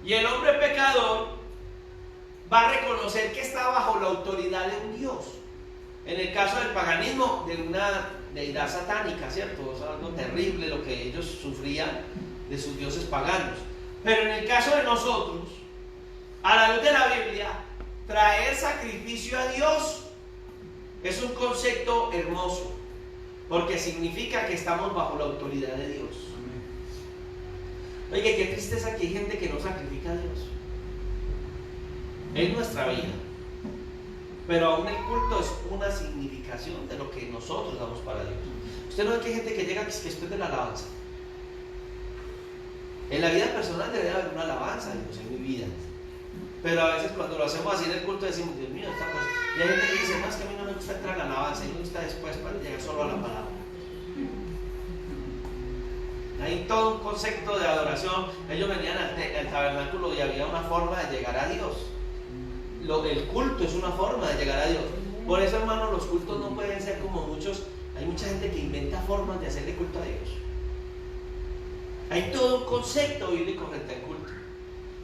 y el hombre pecador va a reconocer que está bajo la autoridad de un Dios. En el caso del paganismo, de una deidad satánica, ¿cierto? Es algo terrible lo que ellos sufrían de sus dioses paganos. Pero en el caso de nosotros, a la luz de la Biblia, traer sacrificio a Dios es un concepto hermoso, porque significa que estamos bajo la autoridad de Dios. Oye, qué tristeza que hay gente que no sacrifica a Dios. Es nuestra vida. Pero aún el culto es una significación de lo que nosotros damos para Dios. Usted no ve que hay gente que llega que después de la alabanza. En la vida personal debe haber una alabanza a Dios en mi vida. Pero a veces cuando lo hacemos así en el culto decimos, Dios mío, esta cosa. Y hay gente que dice, no, es que a mí no me gusta entrar a la alabanza, a mí me gusta después para llegar solo a la palabra. Hay todo un concepto de adoración. Ellos venían al tabernáculo y había una forma de llegar a Dios. El culto es una forma de llegar a Dios. Por eso, hermanos, los cultos no pueden ser como muchos. Hay mucha gente que inventa formas de hacerle culto a Dios. Hay todo un concepto bíblico frente al culto.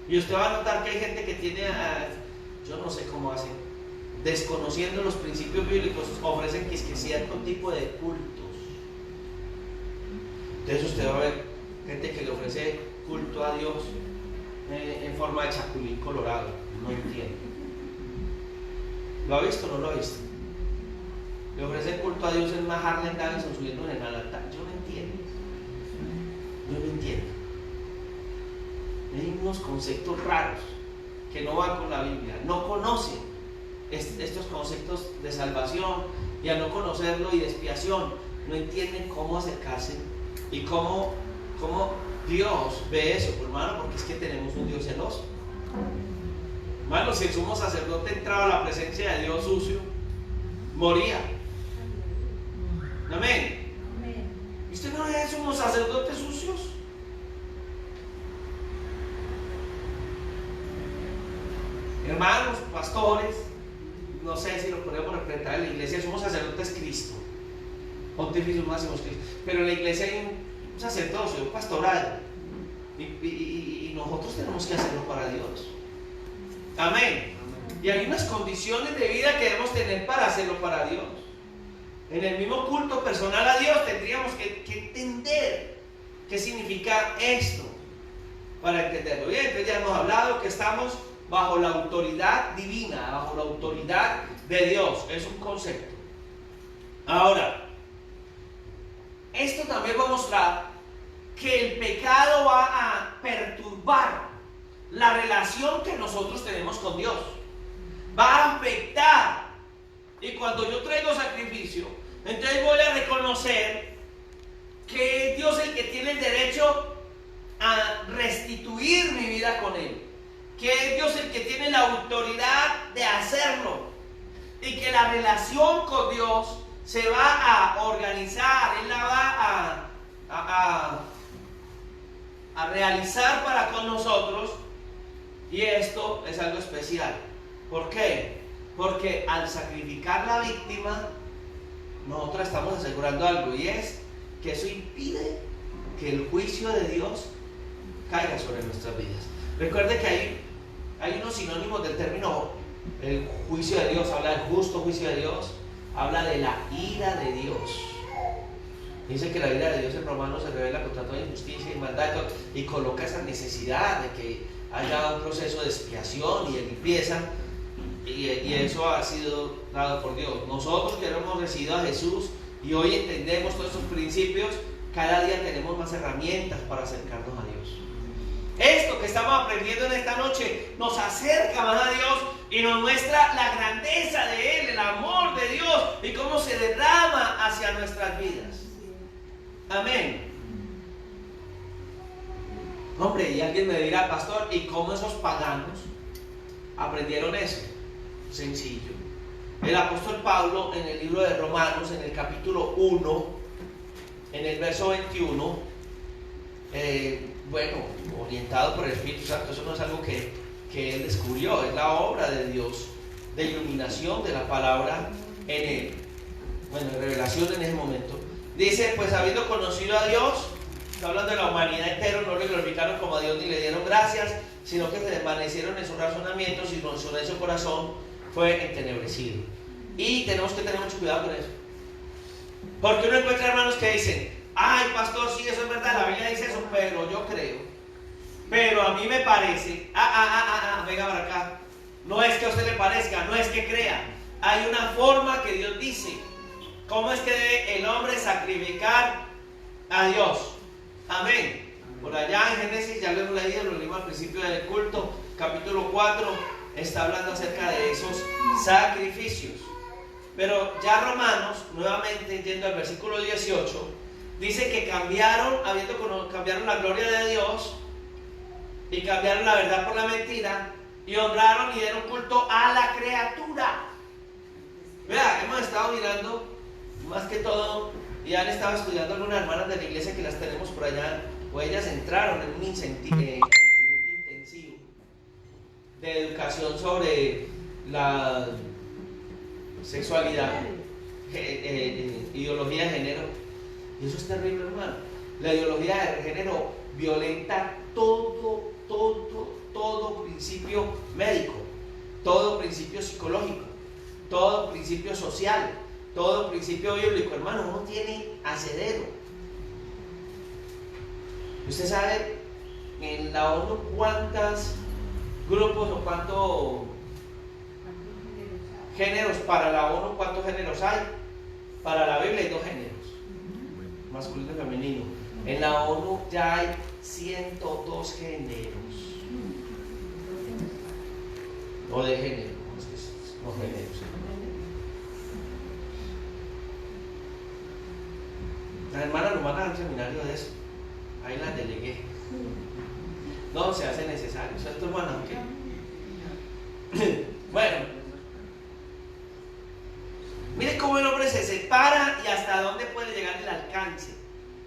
Y usted va a notar que hay gente que tiene, yo no sé cómo hacen, desconociendo los principios bíblicos, ofrecen que es que cierto tipo de cultos. Entonces usted va a ver gente que le ofrece culto a Dios en forma de chapulín colorado. No entiendo. ¿Lo ha visto o no lo ha visto? Le ofrece culto a Dios en una Harley Davidson subiendo en el altar. Yo no entiendo. Hay unos conceptos raros que no van con la Biblia. No conocen estos conceptos de salvación, y al no conocerlo y de expiación, no entienden cómo acercarse y cómo Dios ve eso, hermano, porque es que tenemos un Dios celoso. Hermano, si el sumo sacerdote entraba a la presencia de Dios sucio, moría. Amén. ¿Y usted no ve sumos sacerdotes sucios? Hermanos, pastores, no sé si lo podemos representar en la iglesia, somos sacerdotes Cristo, pontífices máximos Cristo, pero en la iglesia hay un sacerdocio, un pastoral, y nosotros tenemos que hacerlo para Dios. Amén. Y hay unas condiciones de vida que debemos tener para hacerlo para Dios. En el mismo culto personal a Dios tendríamos que entender qué significa esto para entenderlo. Bien, entonces ya hemos hablado que estamos bajo la autoridad divina, bajo la autoridad de Dios. Es un concepto. Ahora, esto también va a mostrar que el pecado va a perturbar la relación que nosotros tenemos con Dios. Va a afectar. Y cuando yo traigo sacrificio, entonces voy a reconocer que es Dios el que tiene el derecho a restituir mi vida con Él. Que es Dios el que tiene la autoridad de hacerlo. Y que la relación con Dios se va a organizar. Él la va a realizar para con nosotros. Y esto es algo especial. ¿Por qué? Porque al sacrificar la víctima, nosotros estamos asegurando algo, y es que eso impide que el juicio de Dios caiga sobre nuestras vidas. Recuerde que hay hay unos sinónimos del término el juicio de Dios. Habla del justo juicio de Dios, habla de la ira de Dios. Dice que la ira de Dios en Romanos se revela contra toda injusticia y maldad, y coloca esa necesidad de que haya un proceso de expiación y de limpieza, y eso ha sido dado por Dios. Nosotros que no hemos recibido a Jesús y hoy entendemos todos estos principios, cada día tenemos más herramientas para acercarnos a Dios. Esto que estamos aprendiendo en esta noche nos acerca más a Dios y nos muestra la grandeza de Él, el amor de Dios y cómo se derrama hacia nuestras vidas. Amén. Hombre, y alguien me dirá, pastor, ¿y cómo esos paganos aprendieron eso? Sencillo. El apóstol Pablo en el libro de Romanos, en el capítulo 1, en el verso 21, orientado por el Espíritu Santo, eso no es algo que él descubrió, es la obra de Dios, de iluminación de la palabra en él, revelación en ese momento. Dice, pues habiendo conocido a Dios, está hablando de la humanidad entera, no le glorificaron como a Dios ni le dieron gracias, sino que se desvanecieron en sus razonamientos y su necio corazón fue entenebrecido. Y tenemos que tener mucho cuidado con eso, porque uno encuentra hermanos que dicen, ay pastor, sí, eso es verdad, la Biblia dice eso, pero yo creo, pero a mí me parece, venga para acá, no es que a usted le parezca, no es que crea, hay una forma que Dios dice, cómo es que debe el hombre sacrificar a Dios. Amén. Por allá en Génesis, ya lo hemos leído, lo leímos al principio del culto, capítulo 4, está hablando acerca de esos sacrificios. Pero ya Romanos, nuevamente yendo al versículo 18, dice que cambiaron la gloria de Dios y cambiaron la verdad por la mentira y honraron y dieron culto a la criatura. Vea, hemos estado mirando más que todo y han estado estudiando algunas hermanas de la iglesia que las tenemos por allá, o ellas entraron en un intensivo de educación sobre la sexualidad, ideología de género. Y eso es terrible, hermano. La ideología de género violenta todo principio médico, todo principio psicológico, todo principio social, todo principio bíblico. Hermano, uno tiene asedero. Usted sabe en la ONU cuántos grupos o cuántos géneros para la ONU, cuántos géneros hay. Para la Biblia hay 2 géneros, masculino y femenino. En la ONU ya hay 102 géneros. O de género, no géneros. Las hermanas nos van a dar un seminario de eso. Ahí las delegué. No se hace necesario, ¿cierto, hermana? Bueno, mire cómo el hombre se separa y hasta dónde puede llegar el alcance.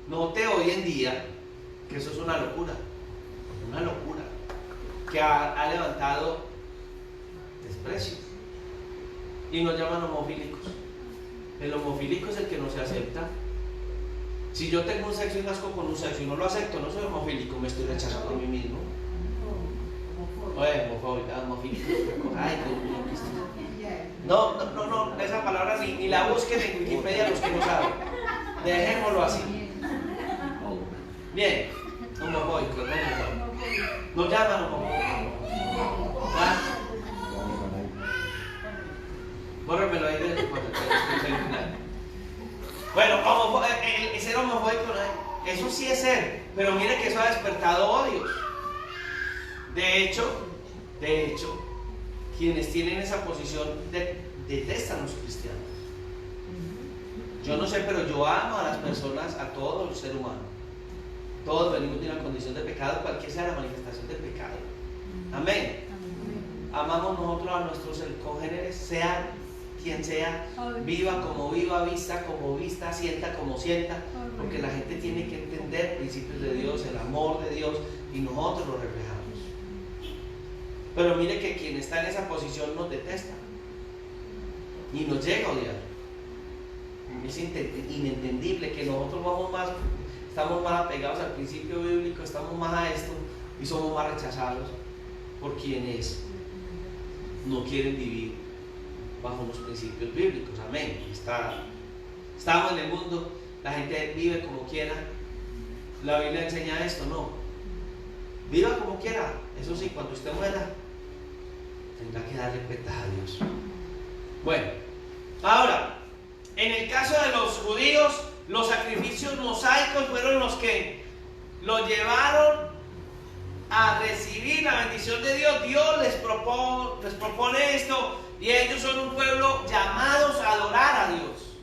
Note hoy en día que eso es una locura que ha levantado desprecio y nos llaman homofílicos. El homofílico es el que no se acepta. Si yo tengo un sexo y nazco con un sexo y no lo acepto, no soy homofílico, me estoy rechazando a mí mismo. Oye, homofílico. Ay, no, esa palabra ni la busquen en Wikipedia los que no saben. Dejémoslo así. Bien, homofóbico, nos llaman homofóbicos. ¿Ah? Bórremelo ahí del final. Bueno, el ser homofóbico, eso sí es ser, pero mire que eso ha despertado odios. De hecho, quienes tienen esa posición detestan a los cristianos. Yo no sé, pero yo amo a las personas, a todo el ser humano. Todos venimos de una condición de pecado, cualquier sea la manifestación del pecado. Amén. Amamos nosotros a nuestros congéneres, sea quien sea, viva como viva, vista como vista, sienta como sienta, porque la gente tiene que entender principios de Dios, el amor de Dios, y nosotros lo reflejamos. Pero mire que quien está en esa posición nos detesta y nos llega a odiar. Es inentendible que nosotros estamos más apegados al principio bíblico, estamos más a esto y somos más rechazados. por quienes no quieren vivir bajo los principios bíblicos. Amén. Estamos en el mundo, la gente vive como quiera. La Biblia enseña esto, no. Viva como quiera. Eso sí, cuando usted muera, tendrá que darle cuentas a Dios. Bueno, ahora, en el caso de los judíos, los sacrificios mosaicos fueron los que los llevaron a recibir la bendición de Dios. Dios les propone esto, y ellos son un pueblo llamados a adorar a Dios,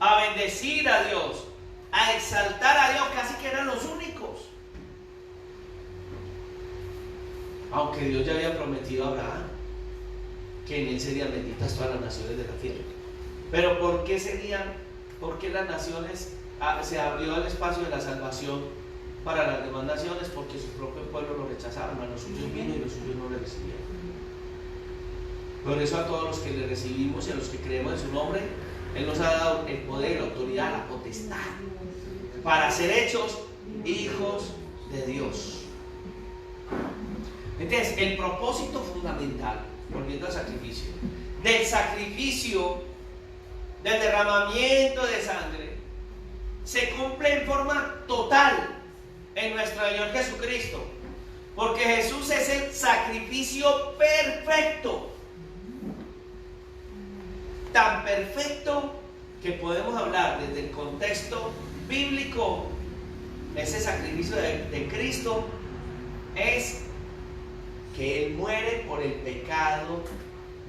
a bendecir a Dios, a exaltar a Dios. Casi que eran los únicos, aunque Dios ya había prometido a Abraham que en él serían benditas todas las naciones de la tierra. Pero ¿por qué las naciones se abrió el espacio de la salvación para las demás naciones? Porque su propio pueblo lo rechazaron. A los suyos vino y los suyos no le recibieron. Por eso a todos los que le recibimos y a los que creemos en su nombre, Él nos ha dado el poder, la autoridad, la potestad para ser hechos hijos de Dios. Entonces, el propósito fundamental, volviendo al sacrificio, del derramamiento de sangre, se cumple en forma total en nuestro Señor Jesucristo, porque Jesús es el sacrificio perfecto, tan perfecto que podemos hablar desde el contexto bíblico. Ese sacrificio de Cristo es que Él muere por el pecado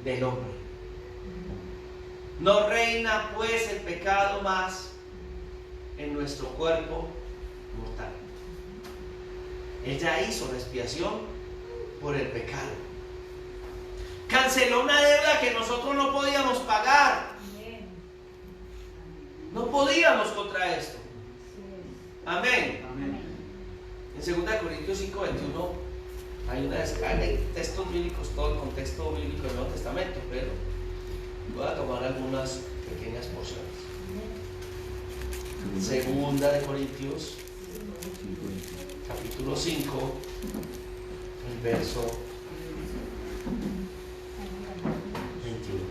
del hombre. No reina pues el pecado más en nuestro cuerpo mortal. Él ya hizo la expiación por el pecado. Canceló una deuda que nosotros no podíamos pagar. No podíamos contra esto. Amén. En 2 Corintios 5:21 hay una descarga de textos bíblicos, todo el contexto bíblico del Nuevo Testamento, pero voy a tomar algunas pequeñas porciones. 2 Corintios capítulo 5, el verso 21.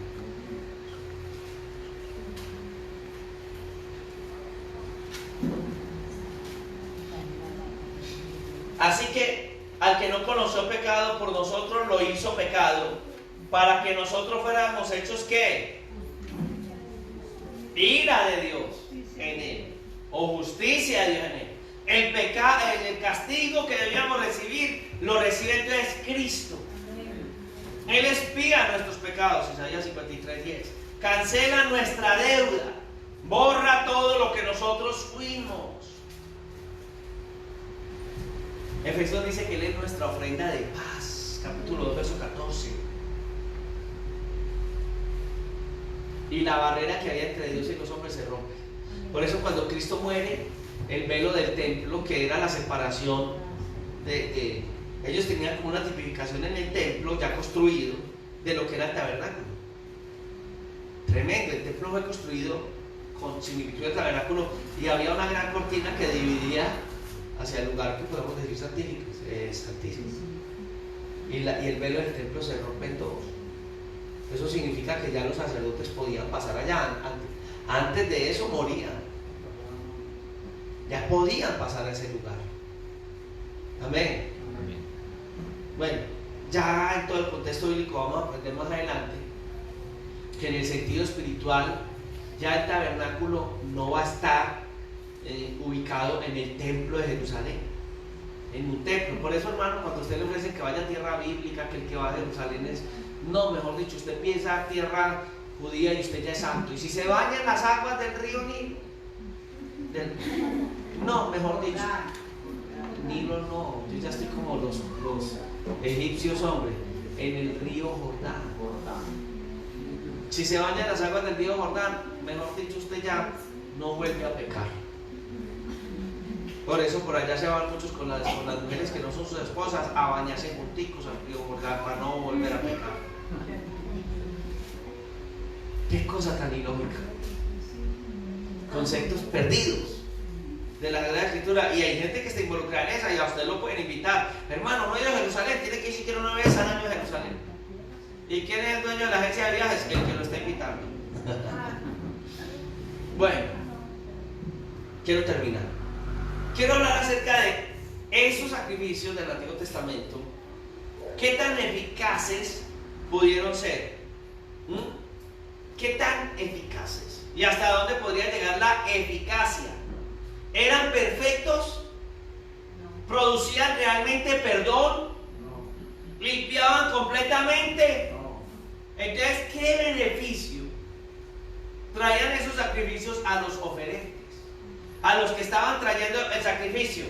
Así que al que no conoció pecado, por nosotros lo hizo pecado, para que nosotros fuéramos hechos ¿qué? Ira de Dios en él, o justicia de Dios en él. El castigo que debíamos recibir lo recibe entonces Cristo. Él expía nuestros pecados, Isaías 53:10. Cancela nuestra deuda, borra todo lo que nosotros fuimos. Efesios dice que Él es nuestra ofrenda de paz, capítulo 2, verso 14. Y la barrera que había entre Dios y los hombres se rompe. Por eso cuando Cristo muere, el velo del templo, que era la separación ellos tenían como una tipificación en el templo ya construido de lo que era el tabernáculo. Tremendo. El templo fue construido con similitud del tabernáculo y había una gran cortina que dividía hacia el lugar que podemos decir santísimo. Y el velo del templo se rompe en dos. Eso significa que ya los sacerdotes podían pasar allá. Antes de eso morían. Ya podían pasar a ese lugar. Amén. Bueno, ya en todo el contexto bíblico vamos a aprender más adelante que en el sentido espiritual ya el tabernáculo no va a estar ubicado en el templo de Jerusalén, en un templo. Por eso, hermano, cuando usted le ofrece que vaya a tierra bíblica, que el que va a Jerusalén es, no, mejor dicho, usted piensa a tierra judía y usted ya es santo. Y si se baña en las aguas del río Nilo, no, mejor dicho, Nilo no, yo ya estoy como los egipcios, hombre, en el río Jordán. Si se baña en las aguas del río Jordán, mejor dicho, usted ya no vuelve a pecar. Por eso por allá se van muchos con las mujeres que no son sus esposas a bañarse junticos al río Jordán para no volver a pecar. Qué cosa tan ilógica. Conceptos perdidos. de la Sagrada Escritura, y hay gente que está involucrada en esa, y a usted lo pueden invitar. Hermano, no he ido a Jerusalén, tiene que ir siquiera una vez al año a Jerusalén. ¿Y quién es el dueño de la agencia de viajes? El que lo está invitando. Bueno, quiero terminar. Quiero hablar acerca de esos sacrificios del Antiguo Testamento. ¿Qué tan eficaces pudieron ser? ¿Qué tan eficaces? ¿Y hasta dónde podría llegar la eficacia? ¿Eran perfectos? ¿Producían realmente perdón? ¿Limpiaban completamente? Entonces, ¿qué beneficio traían esos sacrificios a los oferentes? A los que estaban trayendo el sacrificio.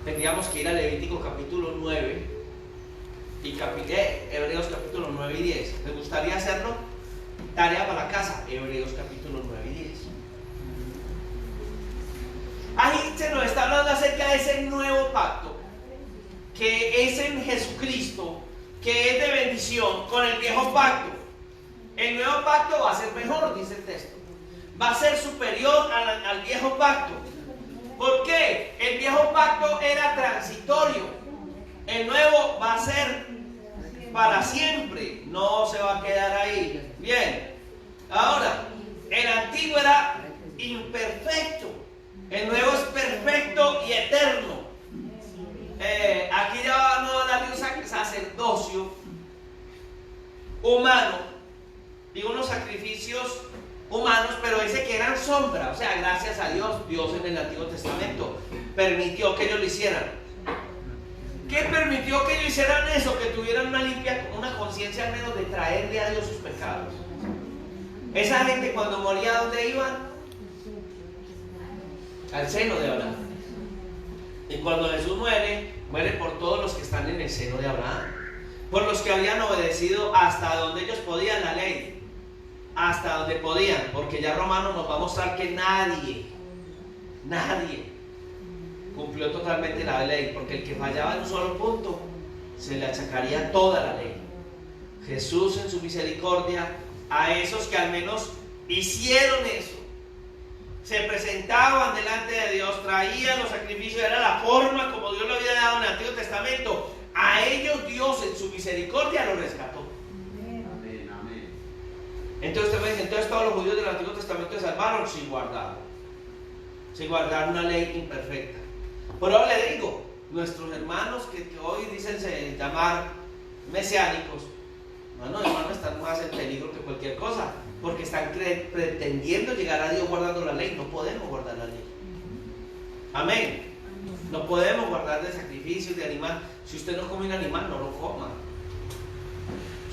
Tendríamos que ir a Levítico capítulo 9 y Hebreos capítulo 9 y 10. ¿Les gustaría hacerlo? Tarea para la casa, Hebreos capítulo 9 y 10. Ahí se nos está hablando acerca de ese nuevo pacto, que es en Jesucristo, que es de bendición con el viejo pacto. El nuevo pacto va a ser mejor, dice el texto. Va a ser superior al viejo pacto. ¿Por qué? El viejo pacto era transitorio. El nuevo va a ser para siempre. No se va a quedar ahí. Bien. Ahora, el antiguo era imperfecto. El nuevo es perfecto y eterno. Aquí ya vamos a darle un sacerdocio humano y unos sacrificios humanos, pero dice que eran sombra. O sea, gracias a Dios, Dios en el Antiguo Testamento permitió que ellos lo hicieran. ¿Qué permitió que ellos hicieran eso? Que tuvieran una conciencia al menos de traerle a Dios sus pecados. Esa gente cuando moría, ¿dónde iban? Al seno de Abraham. Y cuando Jesús muere por todos los que están en el seno de Abraham, por los que habían obedecido hasta donde ellos podían la ley, hasta donde podían, porque ya Romanos nos va a mostrar que nadie cumplió totalmente la ley, porque el que fallaba en un solo punto se le achacaría toda la ley. Jesús en su misericordia a esos que al menos hicieron eso, se presentaban delante de Dios, traían los sacrificios, era la forma como Dios lo había dado en el Antiguo Testamento. A ellos Dios en su misericordia los rescató. Amén, amén. Entonces usted me dice, entonces todos los judíos del Antiguo Testamento se salvaron sin guardar una ley imperfecta. Por ahora le digo, nuestros hermanos que hoy dicen llamar mesiánicos, hermanos, están más en peligro que cualquier cosa, porque están pretendiendo llegar a Dios guardando la ley. No podemos guardar la ley. Amén. No podemos guardar de sacrificios, de animal. Si usted no come un animal, no lo coma.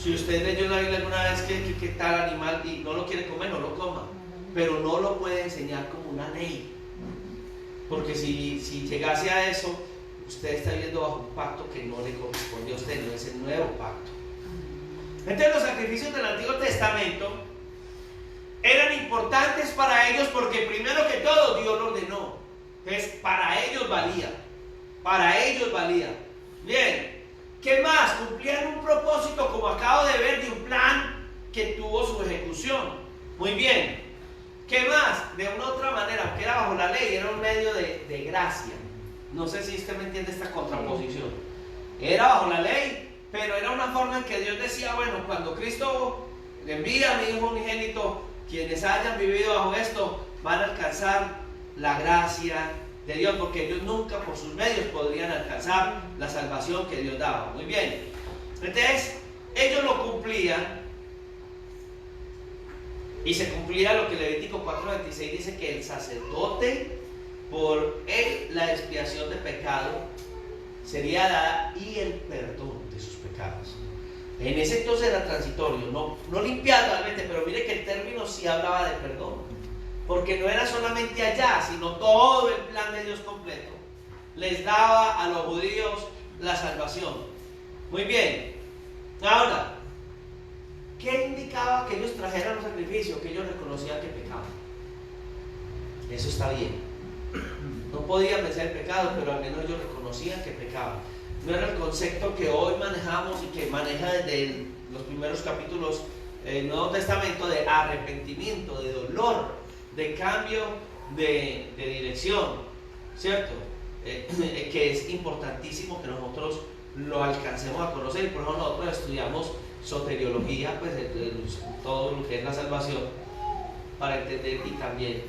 Si usted leyó en la Biblia alguna vez que tal animal y no lo quiere comer, no lo coma. Pero no lo puede enseñar como una ley. Porque si llegase a eso, usted está viviendo bajo un pacto que no le corresponde a usted, no es el nuevo pacto. Entonces los sacrificios del Antiguo Testamento eran importantes para ellos porque primero que todo Dios lo ordenó. Entonces para ellos valía. Bien, ¿qué más? Cumplían un propósito, como acabo de ver, de un plan que tuvo su ejecución. Muy bien. ¿Qué más? De una u otra manera, aunque era bajo la ley, era un medio de gracia. No sé si usted me entiende esta contraposición. Era bajo la ley, pero era una forma en que Dios decía, bueno, cuando Cristo le envía a mi Hijo unigénito, quienes hayan vivido bajo esto van a alcanzar la gracia de Dios, porque ellos nunca por sus medios podrían alcanzar la salvación que Dios daba. Muy bien. Entonces, ellos lo cumplían. Y se cumplía lo que Levítico 4:26 dice, que el sacerdote, por él la expiación de pecado sería dada y el perdón de sus pecados. En ese entonces era transitorio, no limpiar realmente, pero mire que el término sí hablaba de perdón, porque no era solamente allá, sino todo el plan de Dios completo les daba a los judíos la salvación. Muy bien. Ahora, ¿qué indicaba que ellos trajeran los sacrificios? Que ellos reconocían que pecaban. Eso está bien. No podían vencer el pecado, pero al menos ellos reconocían que pecaban. No era el concepto que hoy manejamos y que maneja desde los primeros capítulos el Nuevo Testamento de arrepentimiento, de dolor, de cambio de dirección, ¿cierto? Que es importantísimo que nosotros lo alcancemos a conocer, y por eso nosotros estudiamos soteriología, pues todo lo que es la salvación, para entender, y también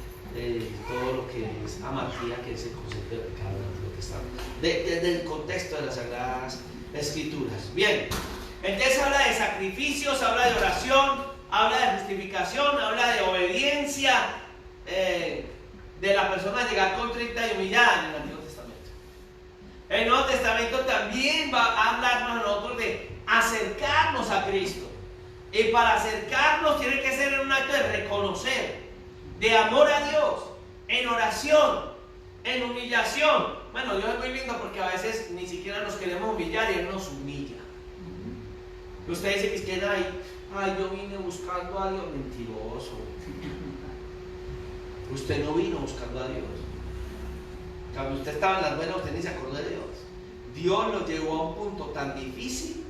todo lo que es amartía, que es el concepto de pecado del Antiguo Testamento, desde el contexto de las Sagradas Escrituras. Bien, entonces habla de sacrificios, habla de oración, habla de justificación, habla de obediencia, de la persona llegar contrita y humillada en el Antiguo Testamento. El Nuevo Testamento también va a hablarnos a nosotros de acercarnos a Cristo, y para acercarnos tiene que ser en un acto de reconocer, de amor a Dios, en oración, en humillación. Bueno, Dios es muy lindo porque a veces ni siquiera nos queremos humillar y Él nos humilla. Usted dice que es que ay, yo vine buscando a Dios. Mentiroso. Usted no vino buscando a Dios. Cuando usted estaba en las buenas, usted ni se acordó de Dios. Dios lo llevó a un punto tan difícil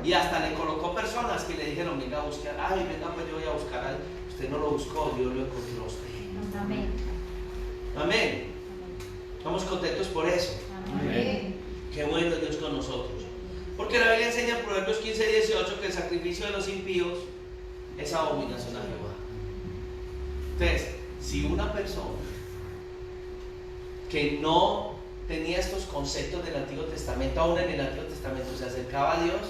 y hasta le colocó personas que le dijeron: venga a buscar, venga, pues yo voy a buscar a Él. Usted no lo buscó, Dios lo encontró a usted. Amén. Amén. Estamos contentos por eso. Amén. Qué bueno Dios con nosotros. Porque la Biblia enseña en Proverbios 15:18 que el sacrificio de los impíos es abominación a Jehová. Entonces, si una persona que no tenía estos conceptos del Antiguo Testamento, aún en el Antiguo Testamento, se acercaba a Dios,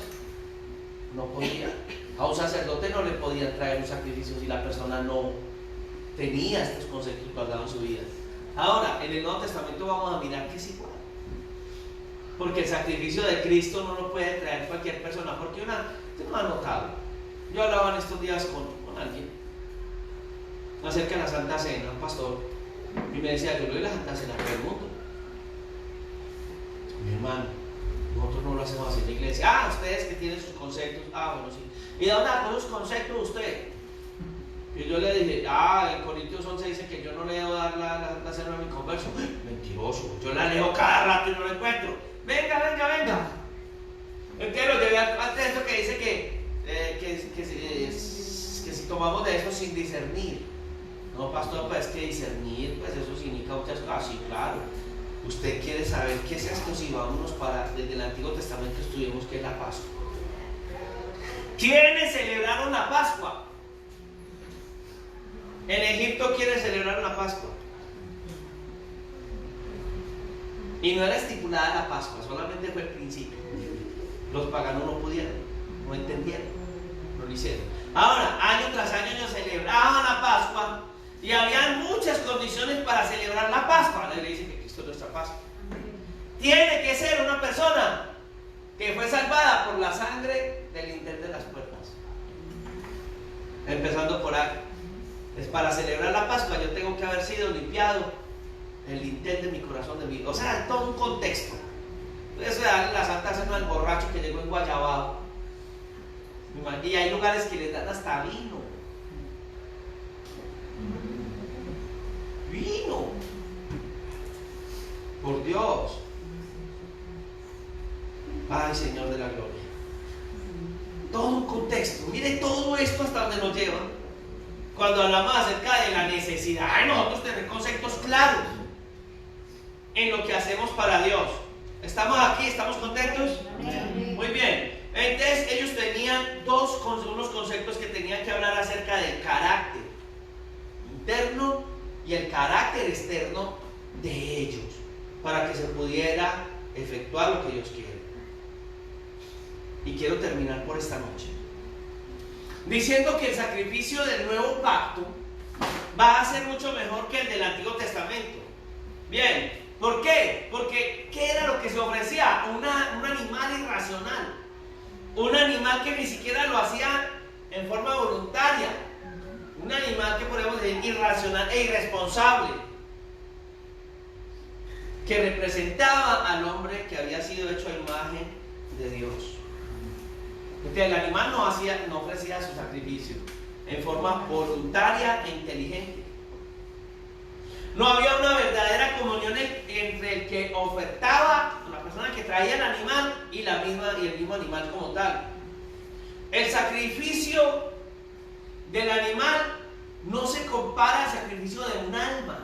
no podía. A un sacerdote no le podían traer un sacrificio si la persona no tenía estos conceptos guardados en su vida. Ahora, en el Nuevo Testamento vamos a mirar que es igual. Porque el sacrificio de Cristo no lo puede traer cualquier persona. Porque usted no ha notado. Yo hablaba en estos días con alguien acerca de la Santa Cena, un pastor, y me decía: yo le doy la Santa Cena a todo el mundo. Mi hermano, nosotros no lo hacemos así en la iglesia. Ustedes que tienen sus conceptos. Bueno, sí. ¿Y de dónde sacó sus conceptos usted? Y yo le dije: en Corintios 11 dice que yo no le debo dar la cena a mi converso. Mentiroso, yo la leo cada rato y no la encuentro. Venga. Entonces lo llevé al texto que dice que si tomamos de eso sin discernir. No, pastor, pues que discernir, pues eso significa muchas cosas. Sí, claro. Usted quiere saber qué es esto, si vámonos desde el Antiguo Testamento estudiemos qué es la Pascua. ¿Quiénes celebraron la Pascua? En Egipto, ¿quiénes celebraron la Pascua? Y no era estipulada la Pascua, solamente fue el principio. Los paganos no pudieron, no entendieron, no lo hicieron. Ahora, año tras año ellos celebraban la Pascua y habían muchas condiciones para celebrar la Pascua. La Biblia dice que Cristo es nuestra Pascua. Tiene que ser una persona que fue salvada por la sangre del dintel de las puertas. Empezando por ahí. Es para celebrar la Pascua, yo tengo que haber sido limpiado el dintel de mi corazón, de mi vida. O sea, todo un contexto. Eso de darle la Santa Cena al borracho que llegó en Guayabao. Y hay lugares que les dan hasta vino. Vino. Por Dios. Ay, Señor de la gloria. Todo un contexto. Mire todo esto hasta donde nos lleva. Cuando hablamos acerca de la necesidad de nosotros tener conceptos claros en lo que hacemos para Dios. ¿Estamos aquí? ¿Estamos contentos? Amén. Muy bien. Entonces ellos tenían unos conceptos que tenían que hablar acerca del carácter interno y el carácter externo de ellos, para que se pudiera efectuar lo que Dios quiere. Y quiero terminar por esta noche diciendo que el sacrificio del nuevo pacto va a ser mucho mejor que el del Antiguo Testamento. Bien, ¿por qué? Porque ¿qué era lo que se ofrecía? Un animal irracional, un animal que ni siquiera lo hacía en forma voluntaria, un animal que podemos decir irracional e irresponsable, que representaba al hombre que había sido hecho a imagen de Dios. Entonces, el animal no ofrecía su sacrificio en forma voluntaria e inteligente. No había una verdadera comunión entre el que ofertaba, la persona que traía el animal, y el mismo animal como tal. El sacrificio del animal no se compara al sacrificio de un alma.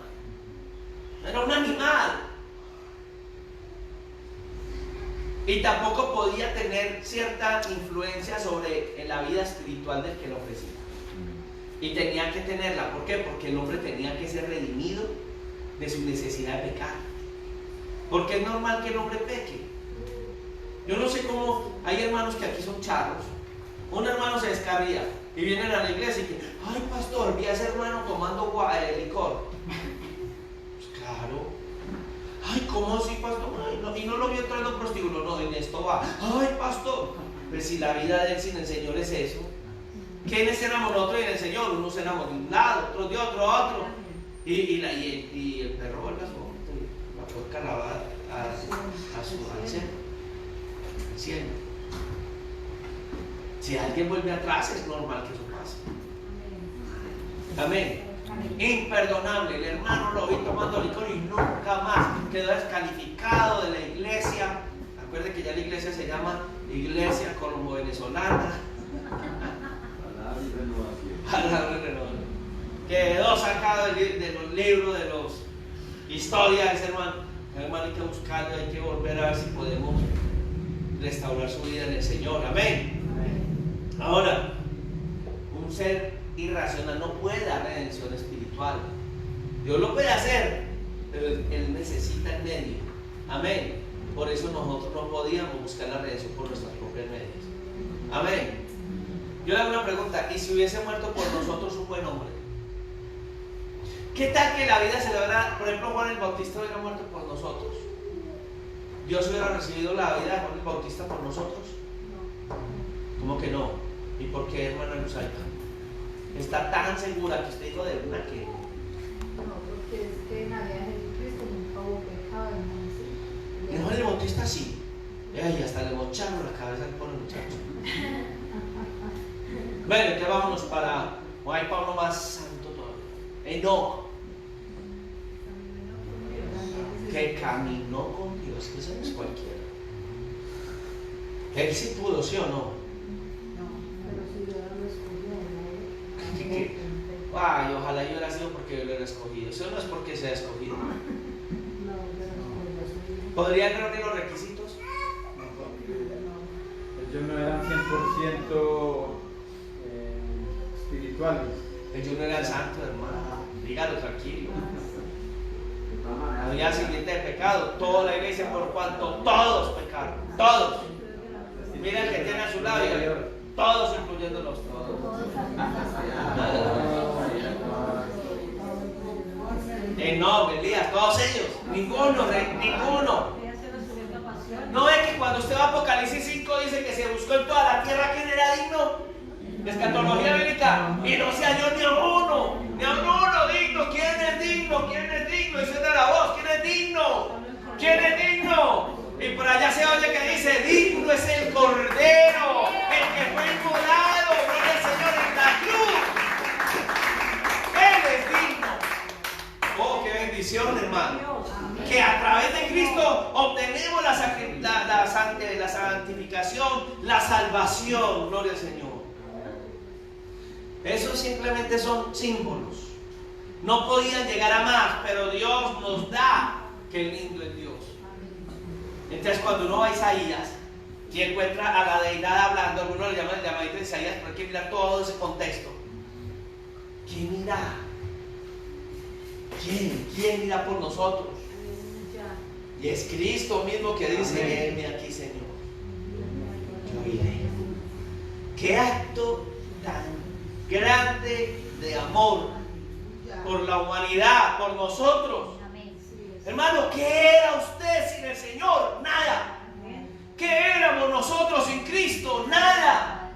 Era un animal. Y tampoco podía tener cierta influencia sobre la vida espiritual del que lo ofrecía. Y tenía que tenerla. ¿Por qué? Porque el hombre tenía que ser redimido de su necesidad de pecar. Porque es normal que el hombre peque. Yo no sé cómo hay hermanos que aquí son charros. Un hermano se descarría y vienen a la iglesia y que, ay pastor, vi a ese hermano tomando licor. Pues claro. Ay, ¿cómo así, pastor? Ay, no, y no lo vio entrando prostíbulo. No, en esto va. Ay, pastor. Pues si la vida de él sin el Señor es eso. ¿Quiénes éramos nosotros y el Señor? Unos éramos de un lado, otros de otro. Y el perro vuelve a su momento. La puerca la va al cielo. Si alguien vuelve atrás, es normal que eso pase. Amén. Imperdonable. El hermano lo vi tomando licor y nunca más quedó descalificado de la iglesia. Acuérdense que ya la iglesia se llama Iglesia Colombo Venezolana. Palabra y renovación. Quedó sacado de los libros, de los historias, hermano. Hermano, hay que buscarlo, hay que volver a ver si podemos restaurar su vida en el Señor. Amén. Ahora, un ser irracional no puede dar redención espiritual. Dios lo puede hacer, pero Él necesita el medio. Amén. Por eso nosotros no podíamos buscar la redención por nuestras propias medios. Amén. Yo le hago una pregunta: ¿y si hubiese muerto por nosotros un buen hombre? ¿Qué tal que la vida se le hubiera, por ejemplo, Juan el Bautista hubiera muerto por nosotros? ¿Dios hubiera recibido la vida de Juan el Bautista por nosotros? ¿Cómo que no? ¿Y por qué, hermana Luzaica? ¿Está tan segura que usted dijo de una que? No, porque es que en la vida de Jesucristo nunca hubo pecado, ¿no? En Juan el Bautista sí. Ay, hasta le mocharon la cabeza al pobre muchacho. Bueno, ya vámonos para. No hay Pablo más santo todavía. Enoc, que caminó con Dios. Eso no es cualquiera. Él sí pudo, ¿sí o no? Pero si Dios lo escogió, ¿no? Ay, ojalá yo hubiera sido porque yo lo hubiera escogido. Eso no es porque sea escogido. ¿Podrían reunir los requisitos? No, porque ellos no eran 100% espirituales. Ellos no eran santos, hermano. Dígalo tranquilo. Al día siguiente de pecado, toda la iglesia, por cuanto todos pecaron. Todos. Mira el que tiene a su lado, todos, incluyéndolos todos. No, Elías, todos ellos. Ninguno. No es que cuando usted va a Apocalipsis 5 dice que se buscó en toda la tierra quién era digno. Escatología bíblica. Y no se halló ni a uno digno. ¿Quién es digno? Y suena la voz. ¿Quién es digno? Y por allá se oye que dice: digno es el Cordero, el que fue inmolado por el Señor en la cruz. Él es digno. Oh, qué bendición, hermano. Que a través de Cristo obtenemos la santificación, la salvación. Gloria al Señor. Esos simplemente son símbolos. No podían llegar a más, pero Dios nos da. Qué lindo es Dios. Entonces, cuando uno va a Isaías y encuentra a la deidad hablando, algunos le llaman el llamadito de Isaías, pero hay que mirar todo ese contexto. ¿Quién irá? ¿Quién irá por nosotros? Y es Cristo mismo que dice: heme aquí, Señor. Yo iré. Qué acto tan grande de amor por la humanidad, por nosotros. Hermano, ¿qué era usted sin el Señor? Nada. ¿Qué éramos nosotros sin Cristo? Nada.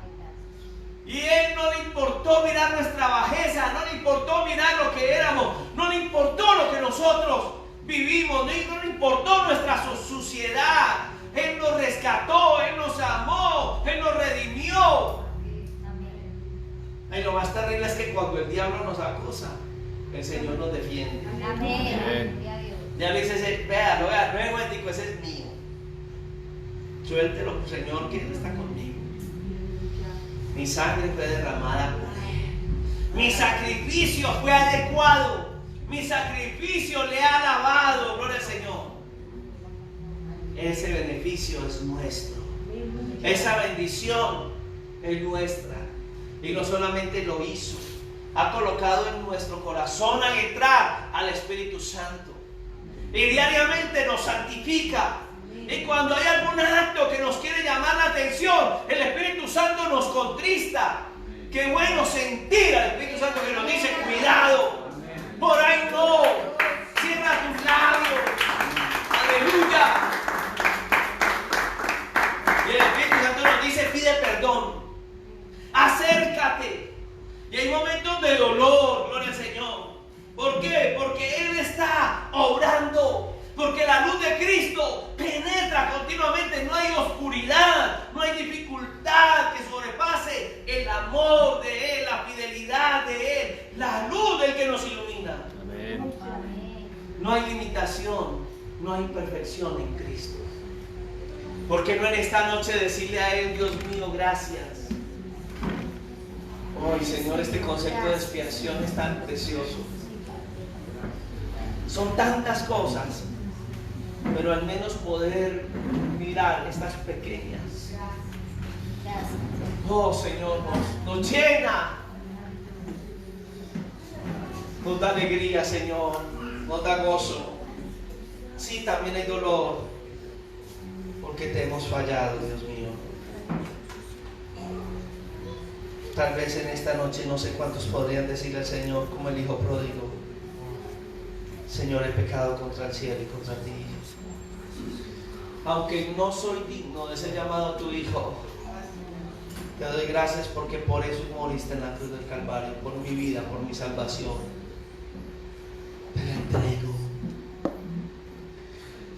Y Él no le importó mirar nuestra bajeza, no le importó mirar lo que éramos, no le importó lo que nosotros vivimos, no le importó nuestra suciedad. Él nos rescató, Él nos amó, Él nos redimió. Y lo más terrible es que cuando el diablo nos acusa, el Señor nos defiende. Ya le dice: vea, no es momentico, ese es mío. Suéltelo, Señor, que Él está conmigo. Mi sangre fue derramada por Él. Mi sacrificio fue adecuado. Mi sacrificio le ha alabado. Gloria al Señor. Ese beneficio es nuestro. Esa bendición es nuestra. Y no solamente lo hizo, ha colocado en nuestro corazón al entrar al Espíritu Santo. Y diariamente nos santifica. Y cuando hay algún acto que nos quiere llamar la atención, el Espíritu Santo nos contrista. Qué bueno sentir al Espíritu Santo que nos dice: cuidado, por ahí no, cierra tus labios. Aleluya. Y el Espíritu Santo nos dice: pide perdón, acércate. Y hay momentos de dolor, gloria al Señor. ¿Por qué? Porque Él está obrando. Porque la luz de Cristo penetra continuamente. No hay oscuridad, no hay dificultad que sobrepase el amor de Él, la fidelidad de Él, la luz del que nos ilumina. Amén. No hay limitación, no hay imperfección en Cristo. ¿Por qué no en esta noche decirle a Él: Dios mío, gracias? Hoy, Señor, este concepto de expiación es tan precioso. Son tantas cosas, pero al menos poder mirar estas pequeñas. Oh, Señor, nos llena, nos da alegría, Señor, nos da gozo. Sí, también hay dolor, porque te hemos fallado, Dios mío. Tal vez en esta noche no sé cuántos podrían decirle al Señor como el hijo pródigo: Señor, he pecado contra el cielo y contra ti. Aunque no soy digno de ser llamado tu hijo, te doy gracias porque por eso moriste en la cruz del Calvario, por mi vida, por mi salvación.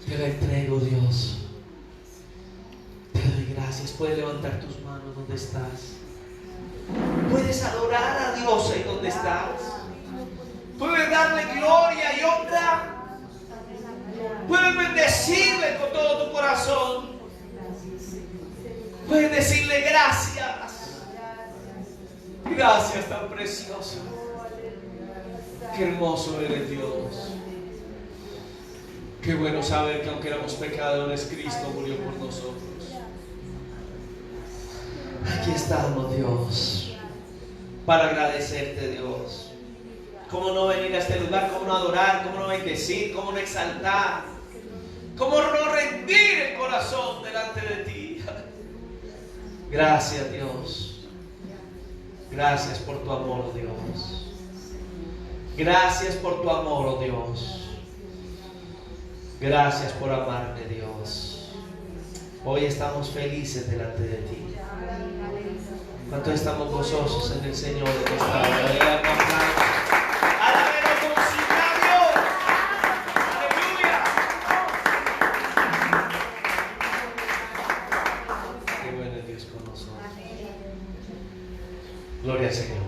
Te la entrego, Dios. Te doy gracias. Puedes levantar tus manos donde estás. Puedes adorar a Dios ahí donde estás. Puedes darle gloria y honra. Puedes bendecirle con todo tu corazón. Puedes decirle: gracias. Gracias, tan precioso. Qué hermoso eres, Dios. Qué bueno saber que aunque éramos pecadores, Cristo murió por nosotros. Aquí estamos, Dios, para agradecerte, Dios. ¿Cómo no venir a este lugar? ¿Cómo no adorar? ¿Cómo no bendecir? ¿Cómo no exaltar? ¿Cómo no rendir el corazón delante de ti? Gracias, Dios. Gracias por tu amor, oh Dios. Gracias por tu amor, oh Dios. Gracias por amarme, Dios. Hoy estamos felices delante de ti. ¿Cuántos estamos gozosos en el Señor en esta hora? Gloria al Señor.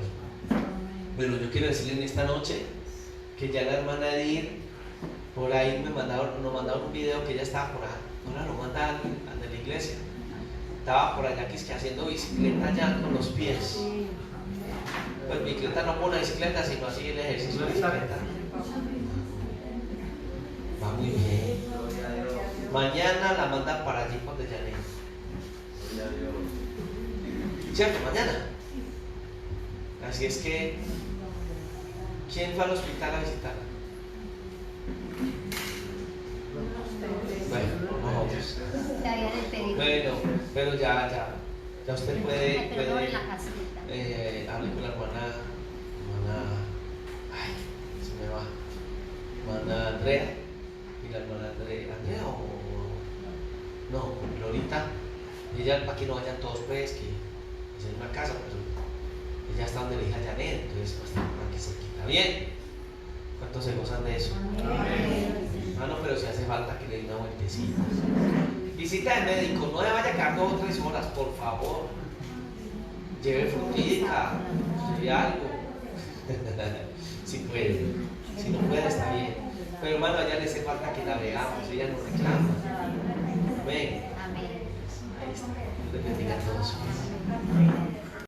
Bueno, yo quiero decirle en esta noche que ya la hermana Edith, por ahí nos mandaron un video que ella estaba por ahí. Ahora lo mandan al de la iglesia. Estaba por allá que es que haciendo bicicleta allá con los pies. Pues bicicleta no con la bicicleta, sino así el ejercicio de bicicleta. Va muy bien. Mañana la mandan para allí por de Janet. ¿Cierto? Mañana. Así es que, ¿quién fue al hospital a visitarla? Bueno, nosotros. Bueno, pero ya usted puede hablar con la hermana, ay, se me va, hermana Andrea, y la hermana Andrea o no, Lorita, ella para que no vayan todos pues, que es en una casa, pero ella está donde le dije a Janet, entonces va a estar por aquí cerquita. Bien, ¿cuántos se gozan de eso? Hermano, pero si hace falta que le dé una vueltecita. Visita al médico, no le vaya a quedar 2 o 3 horas, por favor. Lleve frutita, lleve algo. Si puede, si no puede está bien. Pero hermano, a ella le hace falta que la veamos, ella nos reclama. Amén. Ahí está. Dios les bendiga a todos.